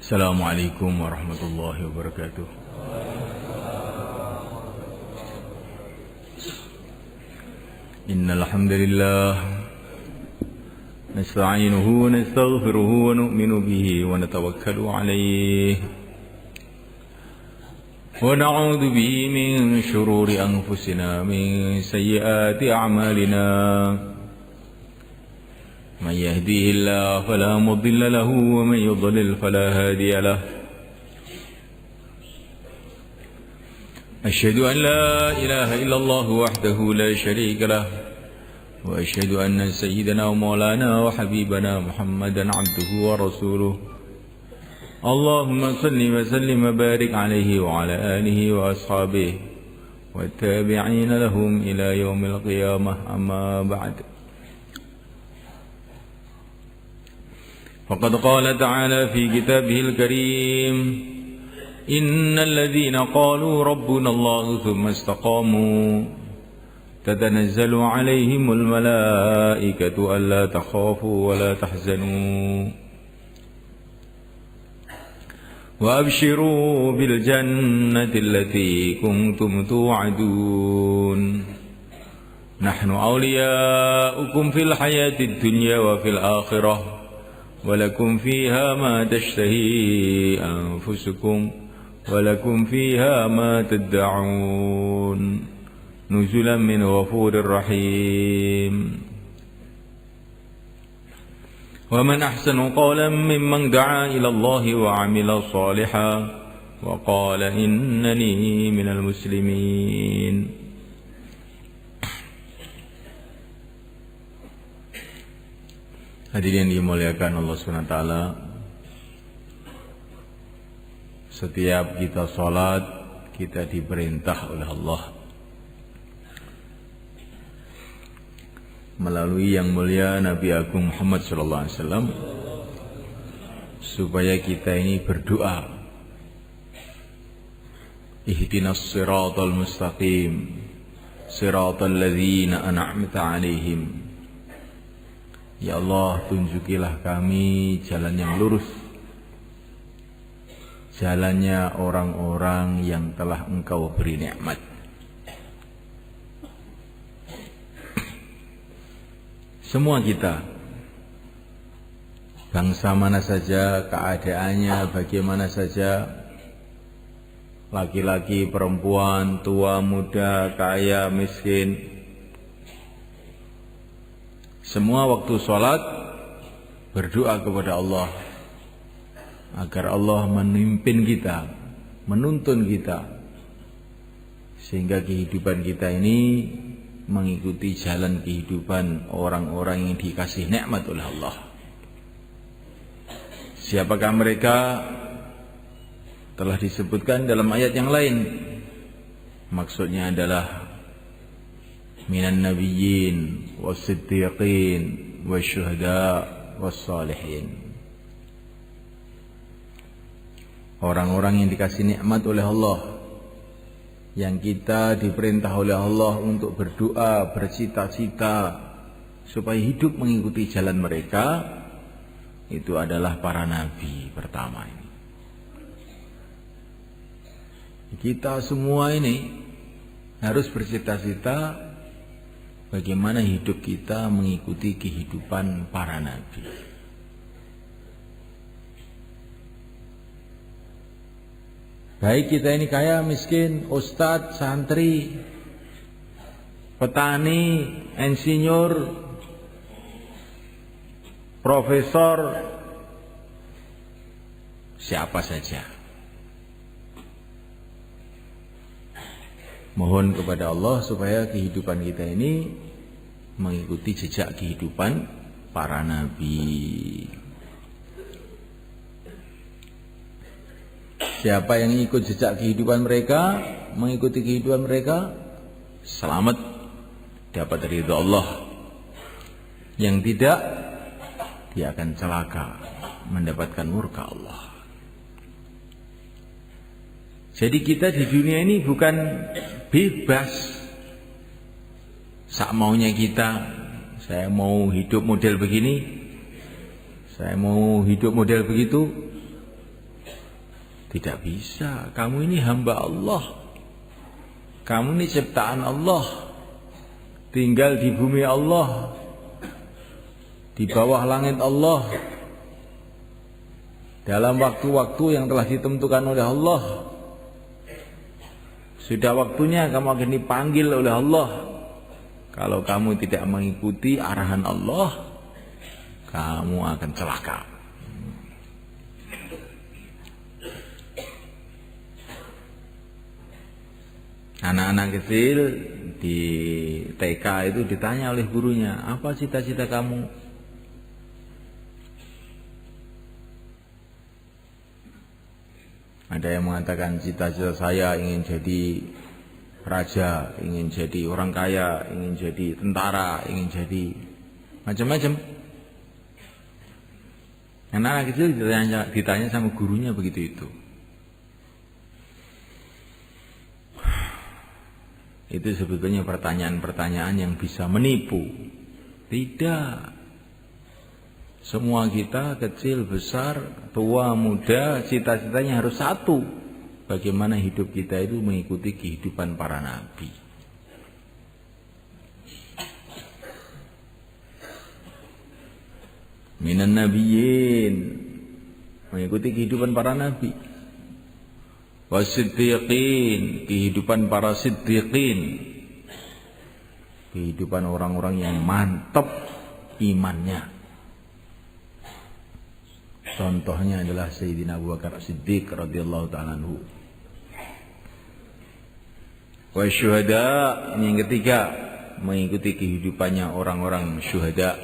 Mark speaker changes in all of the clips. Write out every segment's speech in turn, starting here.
Speaker 1: Assalamualaikum warahmatullahi wabarakatuh. Innal hamdalillah nasta'inuhu wa nastaghfiruhu wa nu'minu bihi wa natawakkalu 'alayhi wa na'udzu bihi min shururi anfusina min sayyiati a'malina. من يهديه الله فلا مضل له ومن يضلل فلا هادي له. أشهد أن لا إله إلا الله وحده لا شريك له وأشهد أن سيدنا ومولانا وحبيبنا محمدا عبده ورسوله. اللهم صل وسلم وبارك عليه وعلى آله وأصحابه والتابعين لهم إلى يوم القيامة. أما بعد، فقد قال تعالى في كتابه الكريم: إن الذين قالوا ربنا الله ثم استقاموا تتنزل عليهم الملائكة ألا تخافوا ولا تحزنوا وأبشروا بالجنة التي كنتم توعدون. نحن أولياؤكم في الحياة الدنيا وفي الآخرة ولكم فيها ما تشتهي أنفسكم ولكم فيها ما تدعون نزلا من غفور رحيم. ومن أحسن قولا ممن دعا إلى الله وعمل صالحا وقال إنني من المسلمين. Hadirin yang dimuliakan Allah SWT, setiap kita sholat, kita diperintah oleh Allah melalui yang mulia Nabi Agung Muhammad SAW supaya kita ini berdoa, ihdinas siratal mustaqim siratal ladzina an'amta alaihim. Ya Allah, tunjukilah kami jalan yang lurus, jalannya orang-orang yang telah Engkau beri nikmat. Semua kita, bangsa mana saja, keadaannya bagaimana saja, laki-laki, perempuan, tua, muda, kaya, miskin, semua waktu sholat berdoa kepada Allah agar Allah memimpin kita, menuntun kita, sehingga kehidupan kita ini mengikuti jalan kehidupan orang-orang yang dikasih nikmat oleh Allah. Siapakah mereka? Telah disebutkan dalam ayat yang lain. Maksudnya adalah minan nabiyyin was-siddiqin wasyuhada was-salihin. Orang-orang yang dikasih nikmat oleh Allah, yang kita diperintah oleh Allah untuk berdoa, bercita-cita supaya hidup mengikuti jalan mereka, itu adalah para nabi pertama ini. Kita semua ini harus bercita-cita bagaimana hidup kita mengikuti kehidupan para nabi. Baik kita ini kaya, miskin, ustadz, santri, petani, insinyur, profesor, siapa saja. Mohon kepada Allah supaya kehidupan kita ini mengikuti jejak kehidupan para nabi. Siapa yang ikut jejak kehidupan mereka, mengikuti kehidupan mereka, selamat, dapat ridha Allah. Yang tidak, dia akan celaka, mendapatkan murka Allah. Jadi kita di dunia ini bukan bebas sak maunya kita. Saya mau hidup model begini, saya mau hidup model begitu. Tidak bisa. Kamu ini hamba Allah. Kamu ini ciptaan Allah. Tinggal di bumi Allah. Di bawah langit Allah. Dalam waktu-waktu yang telah ditentukan oleh Allah. Sudah waktunya kamu akan dipanggil oleh Allah. Kalau kamu tidak mengikuti arahan Allah, kamu akan celaka. Anak-anak kecil di TK itu ditanya oleh gurunya, apa cita-cita kamu? Ada yang mengatakan cita-cita saya ingin jadi raja, ingin jadi orang kaya, ingin jadi tentara, ingin jadi macam-macam. Anak-anak kecil ditanya sama gurunya begitu itu. Itu sebetulnya pertanyaan-pertanyaan yang bisa menipu. Tidak. Semua kita kecil, besar, tua, muda, cita-citanya harus satu. Bagaimana hidup kita itu mengikuti kehidupan para nabi. Minan nabiyyin, mengikuti kehidupan para nabi. Wasiddiqin, kehidupan para siddiqin. Kehidupan orang-orang yang mantap imannya. Contohnya adalah Sayyidina Abu Bakar Siddiq radhiyallahu ta'ala anhu. Wa syuhada, ini yang ketiga, mengikuti kehidupannya orang-orang syuhada.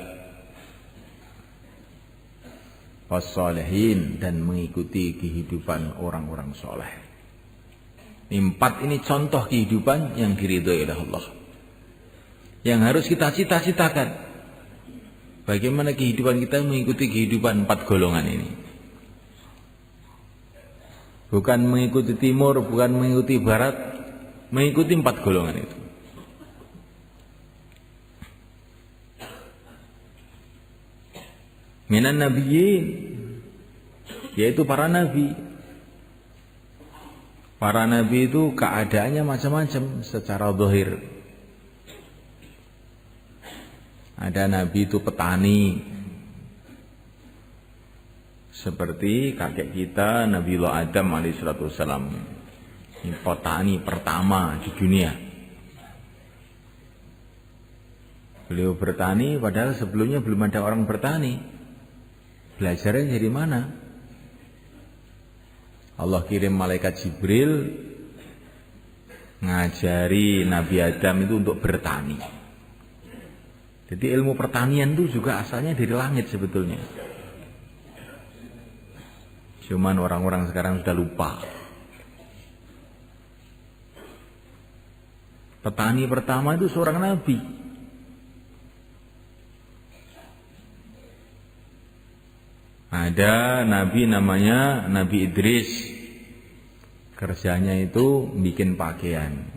Speaker 1: Wassalihin, dan mengikuti kehidupan orang-orang soleh. Empat ini contoh kehidupan yang diridhoi oleh Allah. Yang harus kita cita-citakan. Bagaimana kehidupan kita mengikuti kehidupan empat golongan ini. Bukan mengikuti timur, bukan mengikuti barat, mengikuti empat golongan itu. Minan nabiyyin, yaitu para nabi. Para nabi itu keadaannya macam-macam secara zahir. Ada nabi itu petani, seperti kakek kita Nabiullah Adam alaihissalam. Ini petani pertama di dunia. Beliau bertani padahal sebelumnya belum ada orang bertani. Belajarnya dari mana? Allah kirim malaikat Jibril ngajari Nabi Adam itu untuk bertani. Jadi ilmu pertanian itu juga asalnya dari langit sebetulnya. Cuman orang-orang sekarang sudah lupa. Petani pertama itu seorang nabi. Ada nabi namanya Nabi Idris. Kerjanya itu bikin pakaian.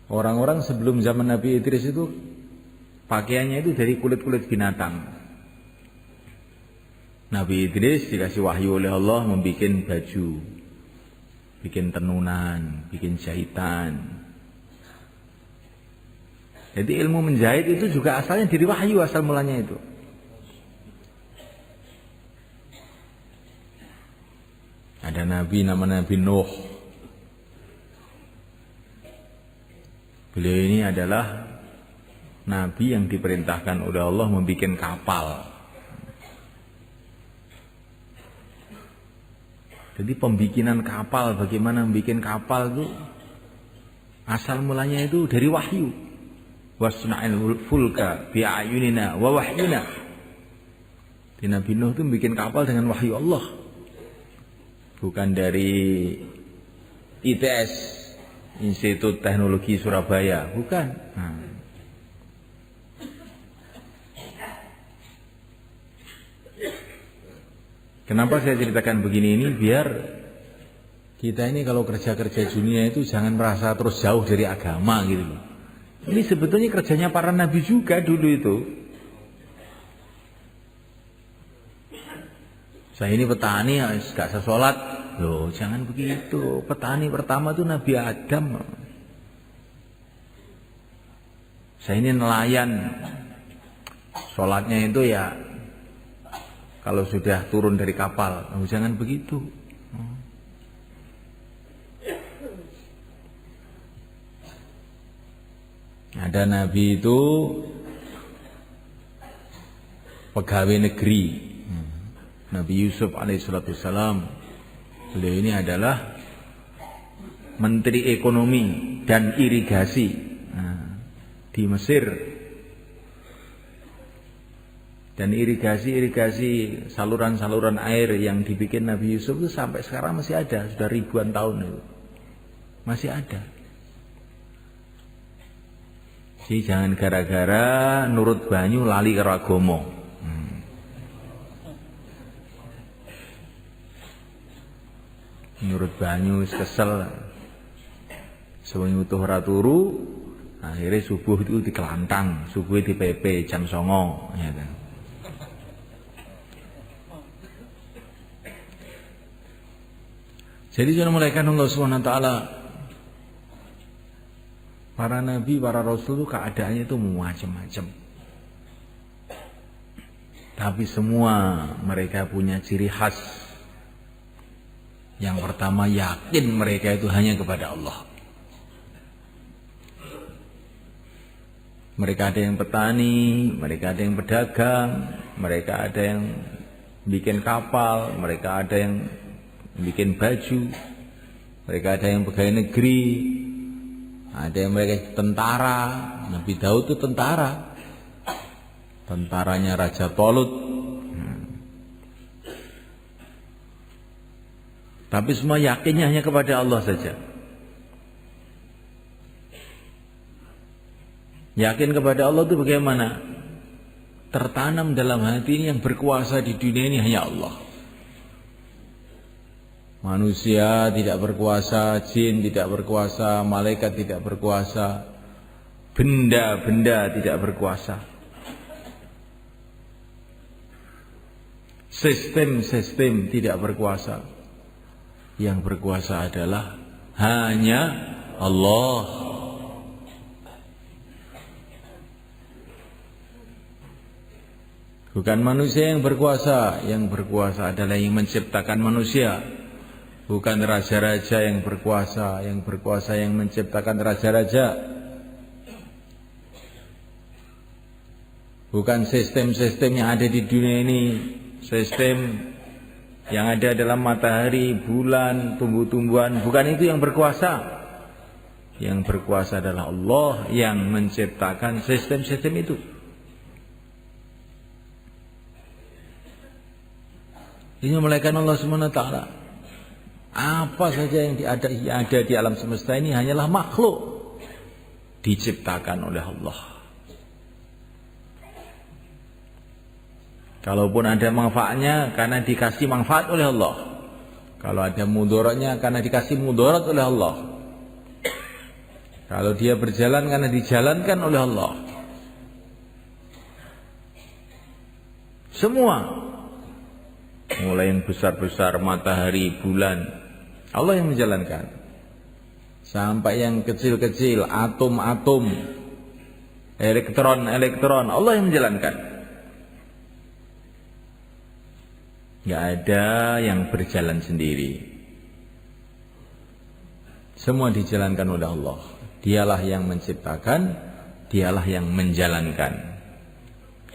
Speaker 1: Orang-orang sebelum zaman Nabi Idris itu pakaiannya itu dari kulit-kulit binatang. Nabi Idris dikasih wahyu oleh Allah membuat baju, bikin tenunan, bikin jahitan. Jadi ilmu menjahit itu juga asalnya dari wahyu, asal mulanya itu. Ada nabi namanya Nabi Nuh. Beliau ini adalah nabi yang diperintahkan oleh Allah membuat kapal. Jadi pembikinan kapal, bagaimana membuat kapal itu asal mulanya itu dari wahyu. Wasna'il fulka bi'ayunina wa wahyuna. Di Nabi Nuh itu membuat kapal dengan wahyu Allah. Bukan dari ITS, Institut Teknologi Surabaya, bukan. Kenapa saya ceritakan begini ini? Biar kita ini kalau kerja-kerja dunia itu jangan merasa terus jauh dari agama gitu. Ini sebetulnya kerjanya para nabi juga dulu itu. Saya ini petani, gak usah sholat, Loh, jangan begitu. Petani pertama itu Nabi Adam. Saya ini nelayan. Sholatnya itu ya kalau sudah turun dari kapal. Loh, jangan begitu. Ada Nabi itu pegawai negeri. Nabi Yusuf alaihissalam. Beliau ini adalah Menteri Ekonomi dan Irigasi di Mesir. Dan irigasi saluran-saluran air yang dibikin Nabi Yusuf itu sampai sekarang masih ada, sudah ribuan tahun itu. Masih ada. Jadi jangan gara-gara nurut banyu lali karo agama. Nurut banyu kesel. Sewengi utuh ora turu, akhirnya subuh itu dikelantang, subuh di PP jam 09.00 ya kan. Jadi jangan mulaikan Allah Subhanahu wa taala. Para nabi, para rasul itu keadaannya itu macam-macam. Tapi semua mereka punya ciri khas. Yang pertama, yakin mereka itu hanya kepada Allah. Mereka ada yang petani, mereka ada yang pedagang, mereka ada yang bikin kapal, mereka ada yang bikin baju, mereka ada yang pegawai negeri, ada yang mereka tentara. Nabi Daud itu tentara. Tentaranya Raja Tolut. Tapi semua yakinnya hanya kepada Allah saja. Yakin kepada Allah itu bagaimana? Tertanam dalam hati ini yang berkuasa di dunia ini hanya Allah. Manusia tidak berkuasa, jin tidak berkuasa, malaikat tidak berkuasa, benda-benda tidak berkuasa. Sistem-sistem tidak berkuasa. Yang berkuasa adalah hanya Allah. Bukan manusia yang berkuasa adalah yang menciptakan manusia. Bukan raja-raja yang berkuasa yang menciptakan raja-raja. Bukan sistem-sistem yang ada di dunia ini, sistem yang ada dalam matahari, bulan, tumbuh-tumbuhan, bukan itu yang berkuasa. Yang berkuasa adalah Allah yang menciptakan sistem-sistem itu. Ini memuliakan Allah Subhanahu wa taala. Apa saja yang ada di alam semesta ini hanyalah makhluk diciptakan oleh Allah. Kalaupun ada manfaatnya karena dikasih manfaat oleh Allah. Kalau ada mudaratnya karena dikasih mudarat oleh Allah. Kalau dia berjalan karena dijalankan oleh Allah. Semua, mulai yang besar-besar, matahari, bulan, Allah yang menjalankan. Sampai yang kecil-kecil, atom-atom, elektron-elektron, Allah yang menjalankan. Gak ada yang berjalan sendiri. Semua dijalankan oleh Allah. Dialah yang menciptakan, dialah yang menjalankan.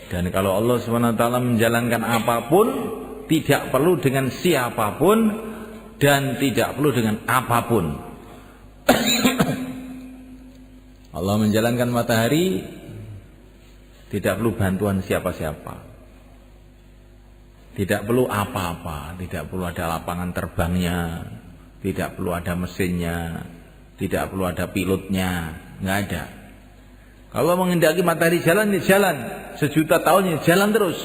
Speaker 1: Dan kalau Allah SWT menjalankan apapun, tidak perlu dengan siapapun dan tidak perlu dengan apapun. Allah menjalankan matahari, tidak perlu bantuan siapa-siapa. Tidak perlu apa-apa, tidak perlu ada lapangan terbangnya, tidak perlu ada mesinnya, tidak perlu ada pilotnya, nggak ada. Kalau menghendaki matahari jalan, ya jalan. Sejuta tahun ya jalan terus.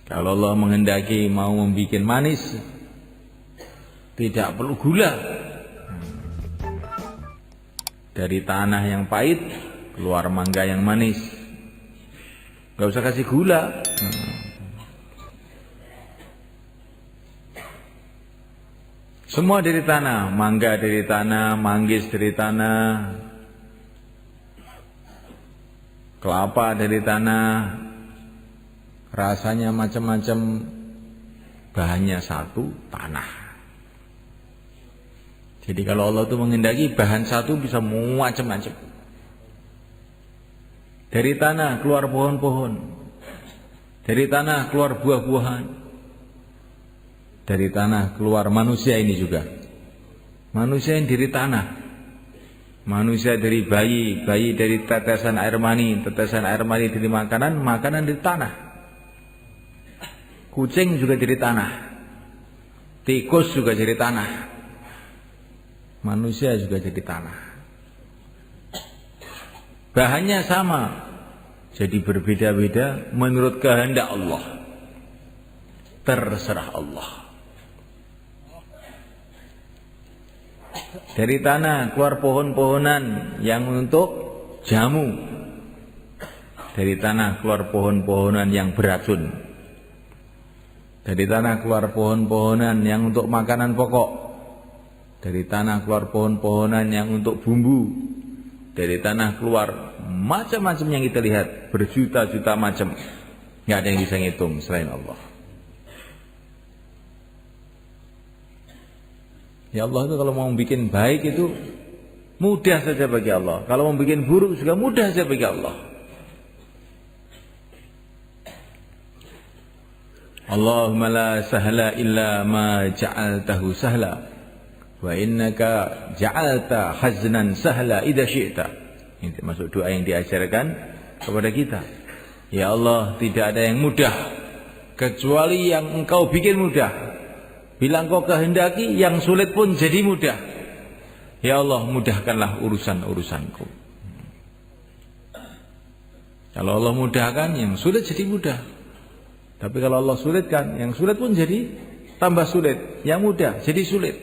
Speaker 1: Kalau Allah menghendaki mau membuat manis, tidak perlu gula. Dari tanah yang pahit keluar mangga yang manis. Gak usah kasih gula. Semua dari tanah, mangga dari tanah, manggis dari tanah, kelapa dari tanah, rasanya macam-macam, bahannya satu, tanah. Jadi kalau Allah itu menghendaki bahan satu bisa macam-macam. Dari tanah keluar pohon-pohon, dari tanah keluar buah-buahan. Dari tanah keluar manusia ini juga. Manusia yang dari tanah. Manusia dari bayi, bayi dari tetesan air mani dari makanan, makanan dari tanah. Kucing juga dari tanah. Tikus juga dari tanah. Manusia juga dari tanah. Bahannya sama, jadi berbeda-beda menurut kehendak Allah. Terserah Allah. Dari tanah keluar pohon-pohonan yang untuk jamu. Dari tanah keluar pohon-pohonan yang beracun. Dari tanah keluar pohon-pohonan yang untuk makanan pokok. Dari tanah keluar pohon-pohonan yang untuk bumbu. Dari tanah keluar macam-macam yang kita lihat, berjuta-juta macam. Nggak ada yang bisa ngitung selain Allah. Ya Allah itu kalau mau bikin baik itu mudah saja bagi Allah. Kalau mau bikin buruk juga mudah saja bagi Allah. Allahumma la sahla illa ma ja'altahu sahla wa innaka ja'alta haznan sahla idza syi'ta. Ini termasuk doa yang diajarkan kepada kita. Ya Allah, tidak ada yang mudah kecuali yang Engkau bikin mudah. Bila Engkau kehendaki, yang sulit pun jadi mudah. Ya Allah, mudahkanlah urusan-urusanku. Kalau Allah mudahkan, yang sulit jadi mudah. Tapi kalau Allah sulitkan, yang sulit pun jadi tambah sulit. Yang mudah jadi sulit.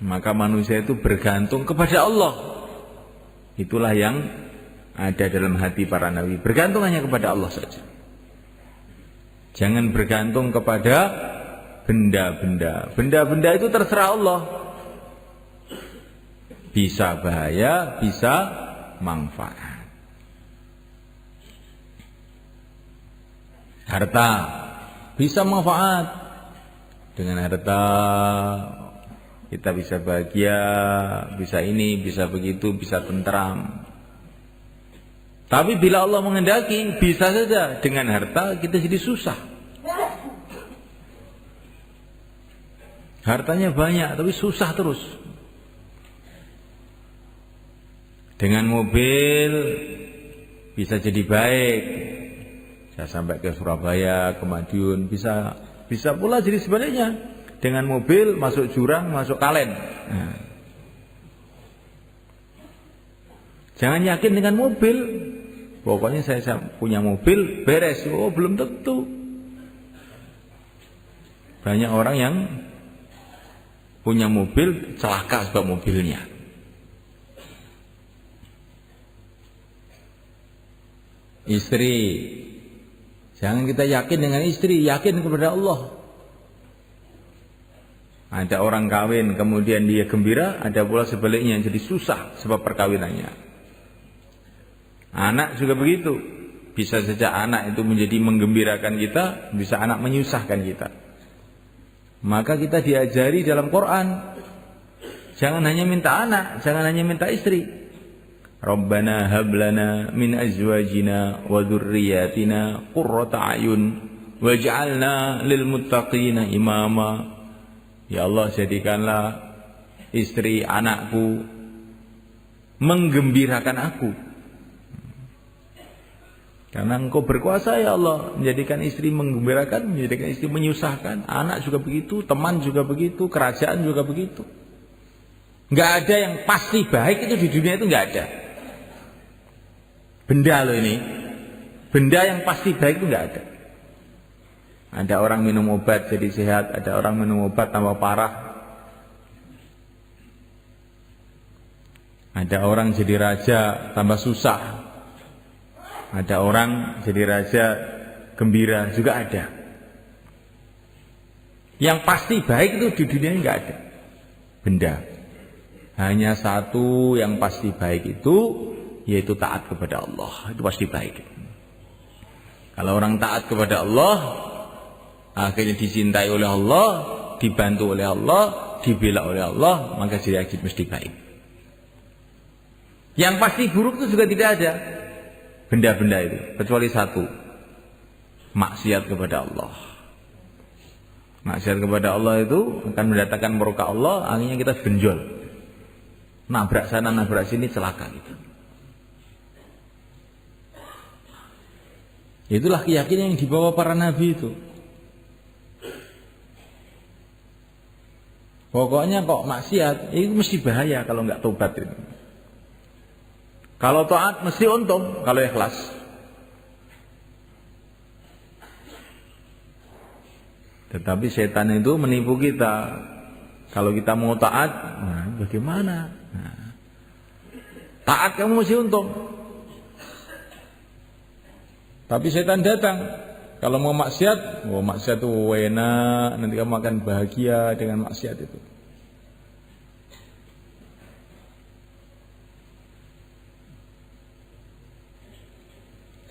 Speaker 1: Maka manusia itu bergantung kepada Allah. Itulah yang ada dalam hati para nabi. Bergantung hanya kepada Allah saja. Jangan bergantung kepada benda-benda. Benda-benda itu terserah Allah. Bisa bahaya, bisa manfaat. Harta bisa manfaat. Dengan harta kita bisa bahagia, bisa ini, bisa begitu, bisa tentram. Tapi bila Allah menghendaki, bisa saja dengan harta kita jadi susah. Hartanya banyak tapi susah terus. Dengan mobil bisa jadi baik. Bisa sampai ke Surabaya, ke Madiun, bisa pula jadi sebaliknya. Dengan mobil masuk jurang, masuk kalen. Nah. Jangan yakin dengan mobil. Pokoknya saya punya mobil beres. Oh, belum tentu. Banyak orang yang punya mobil celaka sebab mobilnya. Istri, jangan kita yakin dengan istri, yakin kepada Allah. Ada orang kawin kemudian dia gembira, ada pula sebaliknya jadi susah sebab perkawinannya. Anak juga begitu. Bisa saja anak itu menjadi menggembirakan kita, bisa anak menyusahkan kita. Maka kita diajari dalam Quran, jangan hanya minta anak, jangan hanya minta istri. Rabbana hablana min azwajina wa dzurriyyatina qurrata a'yun waj'alna lil muttaqina imama. Ya Allah, jadikanlah istri anakku menggembirakan aku. Karena Engkau berkuasa ya Allah, menjadikan istri menggembirakan, menjadikan istri menyusahkan. Anak juga begitu, teman juga begitu, kerajaan juga begitu. Enggak ada yang pasti baik itu di dunia itu enggak ada. Benda loh ini. Benda yang pasti baik itu enggak ada. Ada orang minum obat jadi sehat, ada orang minum obat tambah parah. Ada orang jadi raja tambah susah. Ada orang jadi raja gembira juga ada. Yang pasti baik itu di dunia nggak ada benda. Hanya satu yang pasti baik itu, yaitu taat kepada Allah. Itu pasti baik. Kalau orang taat kepada Allah, akhirnya dicintai oleh Allah, dibantu oleh Allah, dibela oleh Allah, maka dia mesti baik. Yang pasti buruk itu juga tidak ada benda-benda itu, kecuali satu, maksiat kepada Allah. Maksiat kepada Allah itu akan mendatangkan murka Allah, akhirnya kita benjol, nabrak sana nabrak sini, celaka gitu. Itulah keyakinan yang dibawa para nabi itu. Pokoknya kok maksiat itu mesti bahaya kalau nggak tobat ini. Kalau taat mesti untung kalau ikhlas. Tetapi setan itu menipu kita. Kalau kita mau taat, nah, bagaimana? Nah, taat kamu mesti untung. Tapi setan datang. Kalau mau maksiat itu enak, nanti kamu akan bahagia dengan maksiat itu.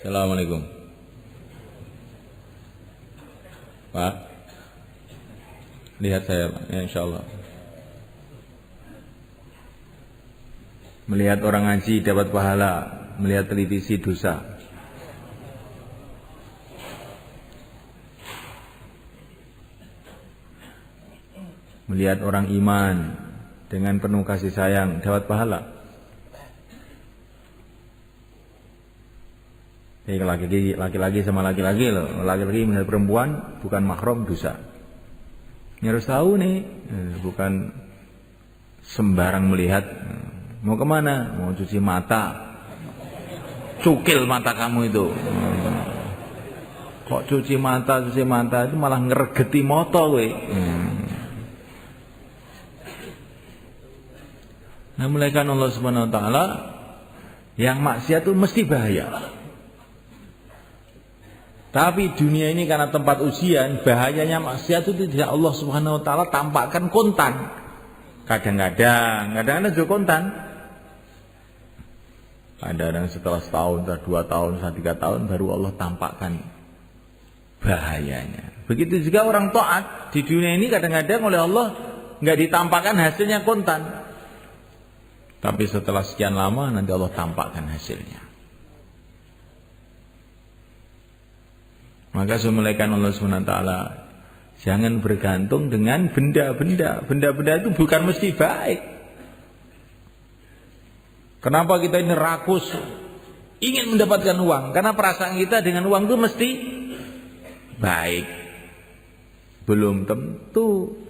Speaker 1: Assalamualaikum. Pak, lihat saya, ya, insyaallah. Melihat orang ngaji dapat pahala, melihat televisi dosa. Melihat orang iman dengan penuh kasih sayang dapat pahala. Laki-laki sama laki-laki loh. Laki-laki melihat perempuan bukan mahram dosa. Ini harus tahu nih, bukan sembarang melihat. Mau kemana? Mau cuci mata. Cukil mata kamu itu. Kok cuci mata itu malah ngeregeti moto we. Nah, mulaikan Allah Subhanahu wa taala, yang maksiat itu mesti bahaya. Tapi dunia ini karena tempat ujian, bahayanya maksiat itu tidak Allah Subhanahu wa taala tampakkan kontan. Kadang-kadang juga kontan. Kadang-kadang setelah setahun, setelah 2 tahun, setelah 3 tahun baru Allah tampakkan bahayanya. Begitu juga orang taat di dunia ini kadang-kadang oleh Allah nggak ditampakkan hasilnya kontan. Tapi setelah sekian lama nanti Allah tampakkan hasilnya. Maka semulaikan Allah SWT, jangan bergantung dengan benda-benda. Benda-benda itu bukan mesti baik. Kenapa kita ini rakus ingin mendapatkan uang? Karena perasaan kita dengan uang itu mesti baik. Belum tentu.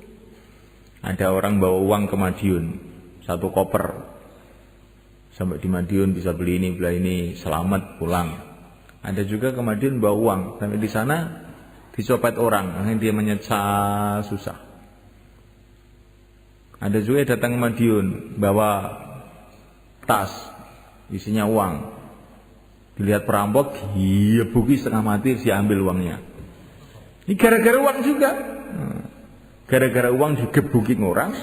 Speaker 1: Ada orang bawa uang ke Madiun, 1 koper. Sampai di Madiun bisa beli ini, selamat pulang. Ada juga ke Madiun bawa uang, sampai di sana dicopet orang, akhirnya dia menyesal susah. Ada juga yang datang ke Madiun bawa tas isinya uang, dilihat perampok, iya buki setengah mati, dia ambil uangnya. Ini gara-gara uang juga. Gara-gara uang digebukin orang,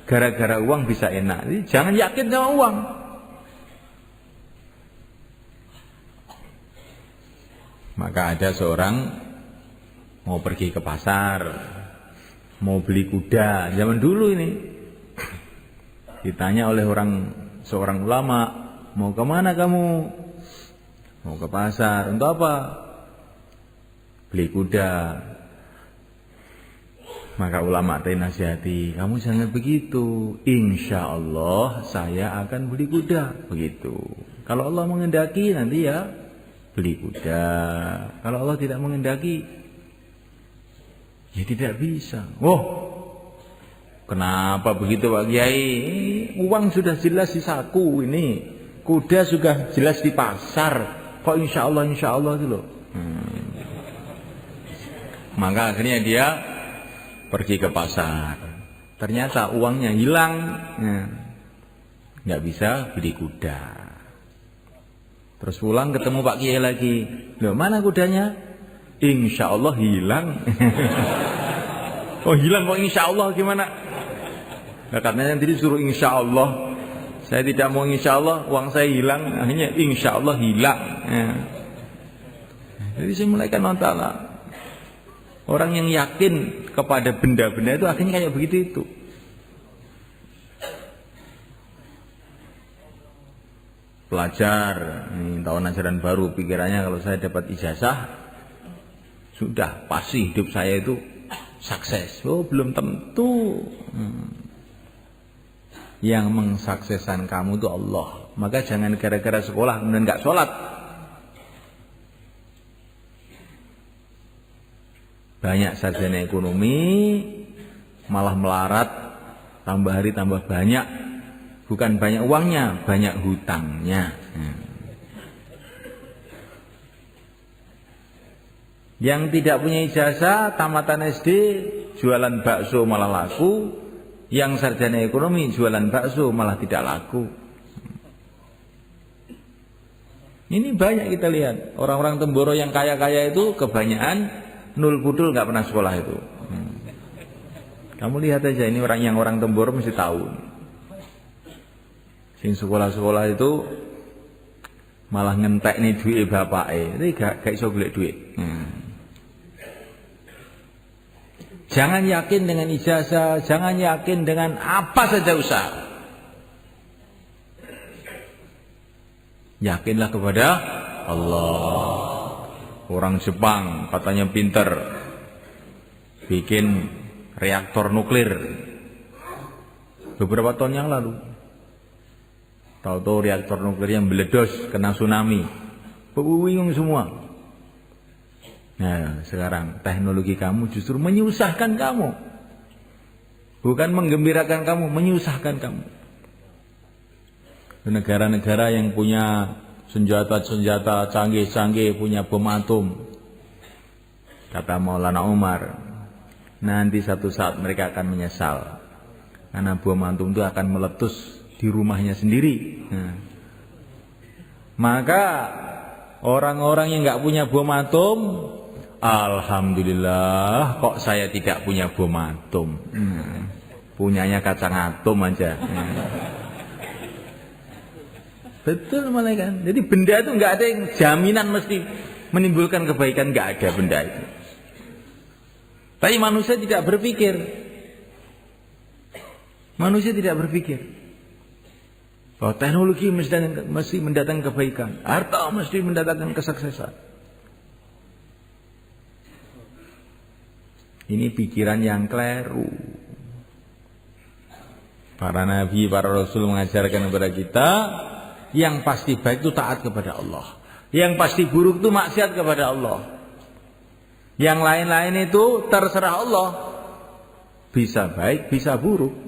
Speaker 1: gara-gara uang bisa enak. Jadi jangan yakin sama uang. Maka ada seorang mau pergi ke pasar, mau beli kuda. Zaman dulu ini ditanya oleh seorang ulama, mau kemana kamu? Mau ke pasar. Untuk apa? Beli kuda. Maka ulama tadi nasihati, kamu jangan begitu. Insya Allah saya akan beli kuda. Begitu. Kalau Allah menghendaki nanti ya beli kuda. Kalau Allah tidak menghendaki, ya tidak bisa. Oh, kenapa begitu Pak Kiai? Uang sudah jelas di saku ini, kuda sudah jelas di pasar. Kok insya Allah itu loh. Maka akhirnya dia pergi ke pasar. Ternyata uangnya hilang, nggak bisa beli kuda. Terus pulang ketemu Pak Kiai lagi. Loh, mana kudanya? Insya Allah hilang. Oh hilang kok insya Allah gimana? Nah, katanya tadi suruh insya Allah. Saya tidak mau insya Allah, uang saya hilang, akhirnya insya Allah hilang. Ya. Jadi saya mulai kan ta'ala. Orang yang yakin kepada benda-benda itu akhirnya kayak begitu itu. Pelajar, ini tahun ajaran baru, pikirannya kalau saya dapat ijazah, sudah pasti hidup saya itu sukses. Oh belum tentu. Yang mensukseskan kamu itu Allah. Maka jangan gara-gara sekolah kemudian gak sholat. Banyak sarjana ekonomi malah melarat, tambah hari tambah banyak. Bukan banyak uangnya, banyak hutangnya. Yang tidak punya ijazah, tamatan SD, jualan bakso malah laku. Yang sarjana ekonomi jualan bakso malah tidak laku. Ini banyak kita lihat. Orang-orang Temboro yang kaya-kaya itu kebanyakan nul pudul gak pernah sekolah itu. Kamu lihat aja ini orang Temboro mesti tahu. Sing sekolah-sekolah itu malah ngentek nih duit bapake. Ini gak iso golek duit. Jangan yakin dengan ijazah, jangan yakin dengan apa saja usaha. Yakinlah kepada Allah. Orang Jepang katanya pinter bikin reaktor nuklir beberapa tahun yang lalu. Tahu-tahu reaktor nuklirnya meledos kena tsunami. Bingung semua. Nah, sekarang teknologi kamu justru menyusahkan kamu. Bukan menggembirakan kamu, menyusahkan kamu. Negara-negara yang punya senjata-senjata canggih-canggih, punya bom atom. Kata Maulana Umar, nanti satu saat mereka akan menyesal. Karena bom atom itu akan meletus di rumahnya sendiri. Maka orang-orang yang nggak punya bom atom, alhamdulillah kok saya tidak punya bom atom. Punyanya kacang atom aja. Betul malah kan. Jadi benda itu nggak ada yang jaminan mesti menimbulkan kebaikan, nggak ada benda itu. Tapi manusia tidak berpikir. Manusia tidak berpikir bahwa teknologi mesti mendatangkan kebaikan, harta mesti mendatangkan kesuksesan. Ini pikiran yang keliru. Para nabi, para rasul mengajarkan kepada kita, yang pasti baik itu taat kepada Allah. Yang pasti buruk itu maksiat kepada Allah. Yang lain-lain itu terserah Allah. Bisa baik, bisa buruk.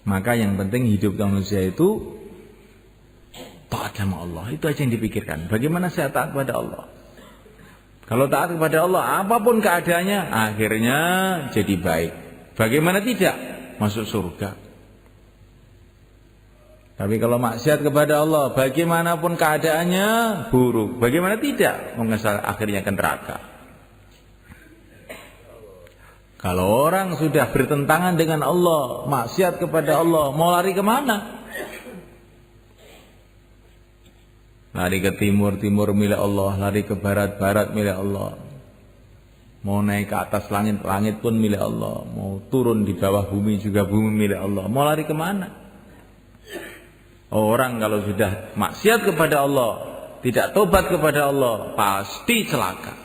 Speaker 1: Maka yang penting hidup manusia itu taat sama Allah. Itu aja yang dipikirkan. Bagaimana saya taat kepada Allah? Kalau taat kepada Allah, apapun keadaannya, akhirnya jadi baik. Bagaimana tidak? Masuk surga. Tapi kalau maksiat kepada Allah, bagaimanapun keadaannya, buruk. Bagaimana tidak? Mengesal akhirnya ke neraka. Kalau orang sudah bertentangan dengan Allah, maksiat kepada Allah, mau lari kemana? Lari ke timur, timur milik Allah. Lari ke barat, barat milik Allah. Mau naik ke atas langit, langit pun milik Allah. Mau turun di bawah bumi juga bumi milik Allah. Mau lari kemana? Orang kalau sudah maksiat kepada Allah, tidak tobat kepada Allah, pasti celaka.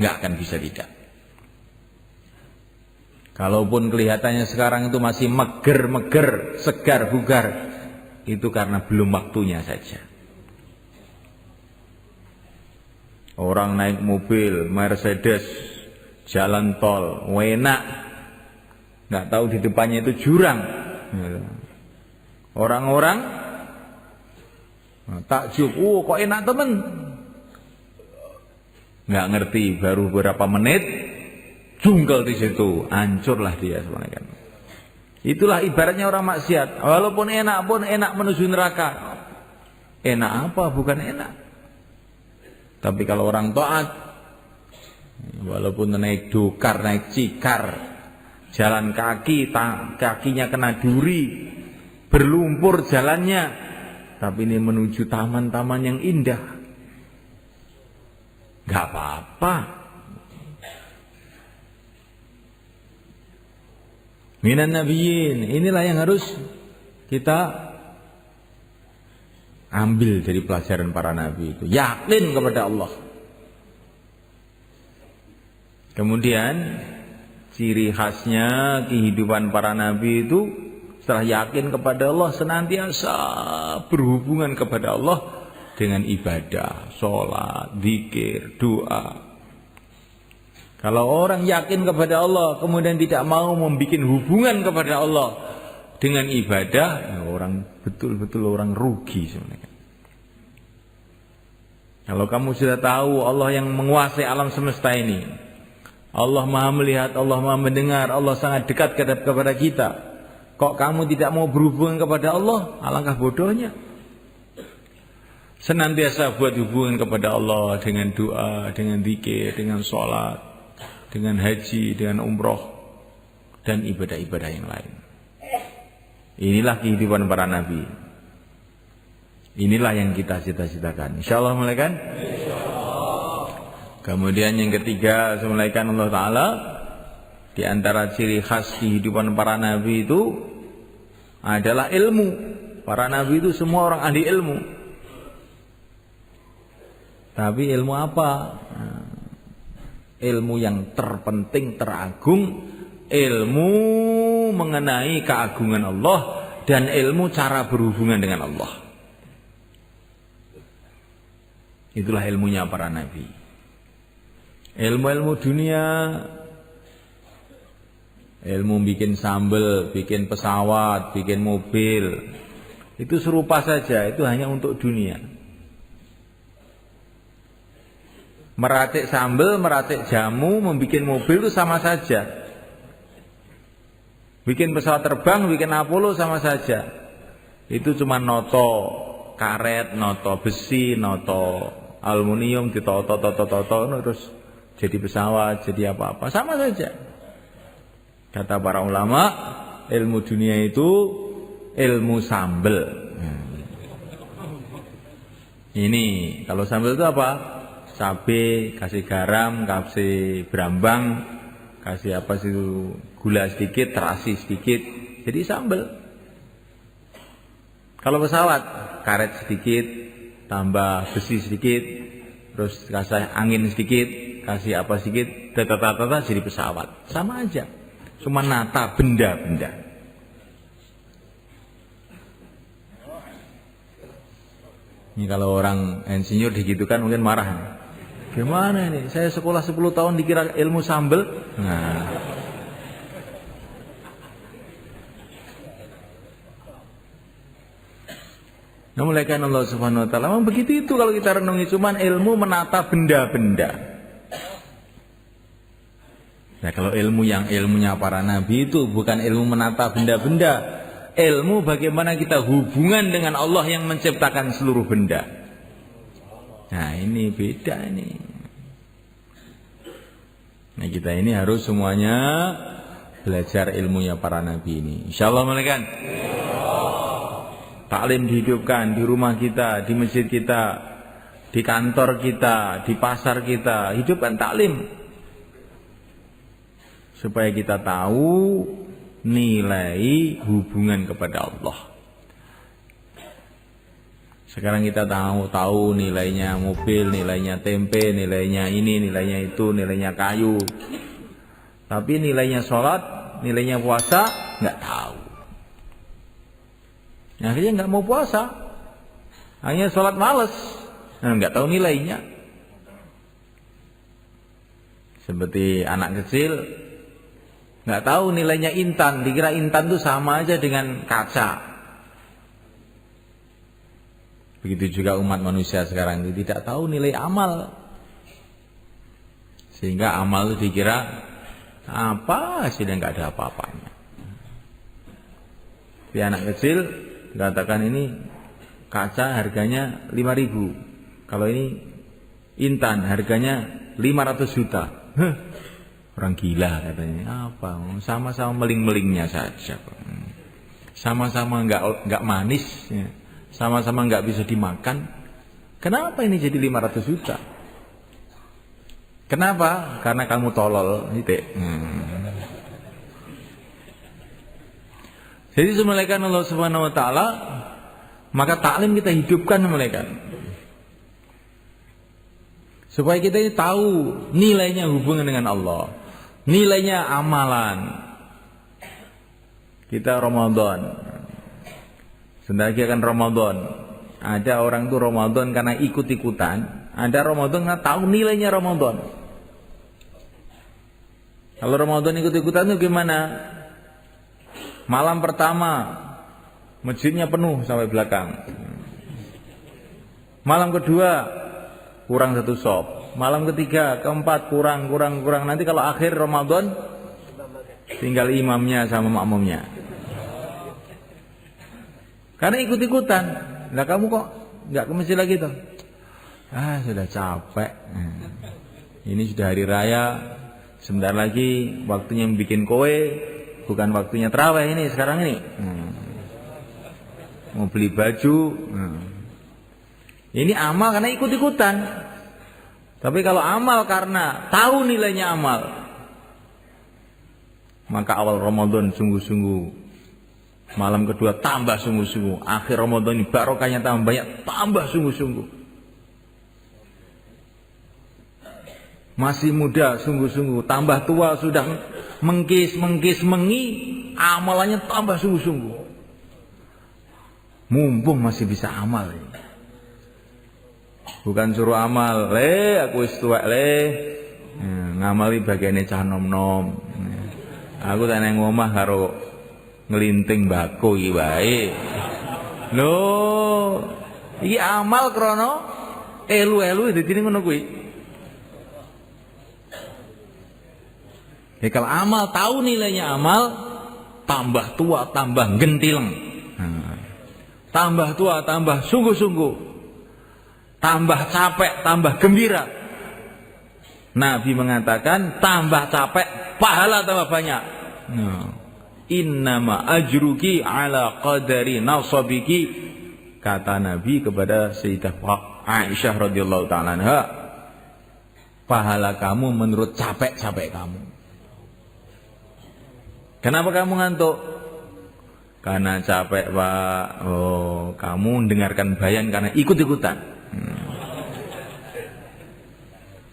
Speaker 1: Nggak akan bisa tidak. Kalaupun kelihatannya sekarang itu masih meger-meger, segar bugar, itu karena belum waktunya saja. Orang naik mobil Mercedes, jalan tol, enak, nggak tahu di depannya itu jurang. Orang-orang takjub, kok enak temen. Nggak ngerti, baru beberapa menit, jungkel di situ, hancurlah dia sebenarnya. Itulah ibaratnya orang maksiat. Walaupun enak pun enak menuju neraka. Enak apa? Bukan enak. Tapi kalau orang taat, Walaupun naik dokar, naik cikar, jalan kaki, kakinya kena duri, berlumpur jalannya, tapi ini menuju taman-taman yang indah, gak apa-apa. Minan nabiyyin, inilah yang harus kita ambil dari pelajaran para nabi itu, yakin kepada Allah. Kemudian ciri khasnya kehidupan para nabi itu setelah yakin kepada Allah senantiasa berhubungan kepada Allah dengan ibadah, sholat, zikir, doa. Kalau orang yakin kepada Allah kemudian tidak mau membuat hubungan kepada Allah dengan ibadah, ya orang betul-betul orang rugi sebenarnya. Kalau kamu sudah tahu Allah yang menguasai alam semesta ini, Allah Maha melihat, Allah Maha mendengar, Allah sangat dekat kepada kita, kok kamu tidak mau berhubungan kepada Allah? Alangkah bodohnya. Senantiasa buat hubungan kepada Allah dengan doa, dengan zikir, dengan sholat, dengan haji, dengan umroh, dan ibadah-ibadah yang lain. Inilah kehidupan para nabi. Inilah yang kita cita-citakan. InsyaAllah mulai kan? Kemudian yang ketiga, semulaikan Allah Ta'ala, di antara ciri khas kehidupan para nabi itu adalah ilmu. Para nabi itu semua orang ahli ilmu. Tapi ilmu apa? Ilmu yang terpenting, teragung, ilmu mengenai keagungan Allah dan ilmu cara berhubungan dengan Allah. Itulah ilmunya para nabi. Ilmu-ilmu dunia, ilmu bikin sambal, bikin pesawat, bikin mobil, itu serupa saja, itu hanya untuk dunia. Meracik sambal, meracik jamu, membuat mobil itu sama saja. Bikin pesawat terbang, bikin Apollo sama saja. Itu cuma noto karet, noto besi, noto aluminium, ditoto terus jadi pesawat, jadi apa-apa, sama saja. Kata para ulama, ilmu dunia itu ilmu sambal. Ini kalau sambal itu apa? Cabai, kasih garam, kasih berambang, kasih apa sih, gula sedikit, terasi sedikit, jadi sambal. Kalau pesawat, karet sedikit, tambah besi sedikit, terus kasih angin sedikit, kasih apa sedikit, tata jadi pesawat. Sama aja, cuma nata benda-benda. Ini kalau orang insinyur digitukan mungkin marah. Gimana ini? Saya sekolah 10 tahun dikira ilmu sambel. Nah. Mulaikan Allah Subhanahu wa taala. Memang begitu itu kalau kita renungi, cuman ilmu menata benda-benda. Nah, kalau ilmu yang ilmunya para nabi itu bukan ilmu menata benda-benda. Ilmu bagaimana kita hubungan dengan Allah yang menciptakan seluruh benda. Nah, ini beda ini. Nah, kita ini harus semuanya belajar ilmunya para nabi ini. Insyaallah mereka. Taklim dihidupkan di rumah kita, di masjid kita, di kantor kita, di pasar kita. Hidupkan taklim. Supaya kita tahu nilai hubungan kepada Allah. Sekarang kita tahu nilainya mobil, nilainya tempe, nilainya ini, nilainya itu, nilainya kayu. Tapi nilainya sholat, nilainya puasa, nggak tahu. Akhirnya nggak mau puasa, hanya sholat males, nggak tahu nilainya. Seperti anak kecil, nggak tahu nilainya intan, dikira intan itu sama aja dengan kaca. Begitu juga umat manusia sekarang itu tidak tahu nilai amal, sehingga amal itu dikira apa hasilnya, nggak ada apa-apanya. Di anak kecil dikatakan ini kaca harganya 5.000, kalau ini intan harganya 500 juta. Orang gila katanya. Apa? Sama-sama meling-melingnya saja. Sama-sama enggak manis, ya. Sama-sama enggak bisa dimakan. Kenapa ini jadi 500 juta? Kenapa? Karena kamu tolol, titik. Jadi semulaikan Allah Subhanahu wa taala, maka taklim kita hidupkan semulaikan. Supaya kita ini tahu nilainya hubungan dengan Allah. Nilainya amalan. Kita Ramadan. Sebentar lagi akan Ramadan. Ada orang tuh Ramadan karena ikut-ikutan. Ada Ramadan karena tahu nilainya Ramadan. Kalau Ramadan ikut-ikutan itu gimana? Malam pertama masjidnya penuh sampai belakang. Malam kedua kurang 1 sop. Malam ketiga, keempat kurang. Nanti kalau akhir Ramadan tinggal imamnya sama makmumnya. Karena ikut-ikutan. Lah kamu kok nggak ke masjid lagi tuh? Sudah capek. Ini sudah hari raya. Sebentar lagi waktunya bikin kue, bukan waktunya tarawih ini sekarang ini. Mau beli baju. Ini amal karena ikut-ikutan. Tapi kalau amal karena tahu nilainya amal, maka awal Ramadan sungguh-sungguh, malam kedua tambah sungguh-sungguh, akhir Ramadan ini barokahnya tambah banyak, tambah sungguh-sungguh. Masih muda sungguh-sungguh, tambah tua sudah mengi, amalannya tambah sungguh-sungguh. Mumpung masih bisa amal ini. Bukan suruh amal, aku wis tuwek ngamali bagiane cah nom-nom. Aku tak nang omah karo nglinting bako iki wae. Lho, iki amal krana elu-elu dadi ngono kuwi. Kalau amal tahu nilainya amal, tambah tua tambah gentileng. Tambah tua tambah sungguh-sungguh. Tambah capek, tambah gembira. Nabi mengatakan tambah capek, pahala tambah banyak. Innama ajruki ala qadari nasabiki, kata Nabi kepada Sayyidah Aisyah radhiyallahu ta'ala anha, pahala kamu menurut capek-capek kamu. Kenapa kamu ngantuk? Karena capek, Pak. Kamu mendengarkan bayan karena ikut-ikutan.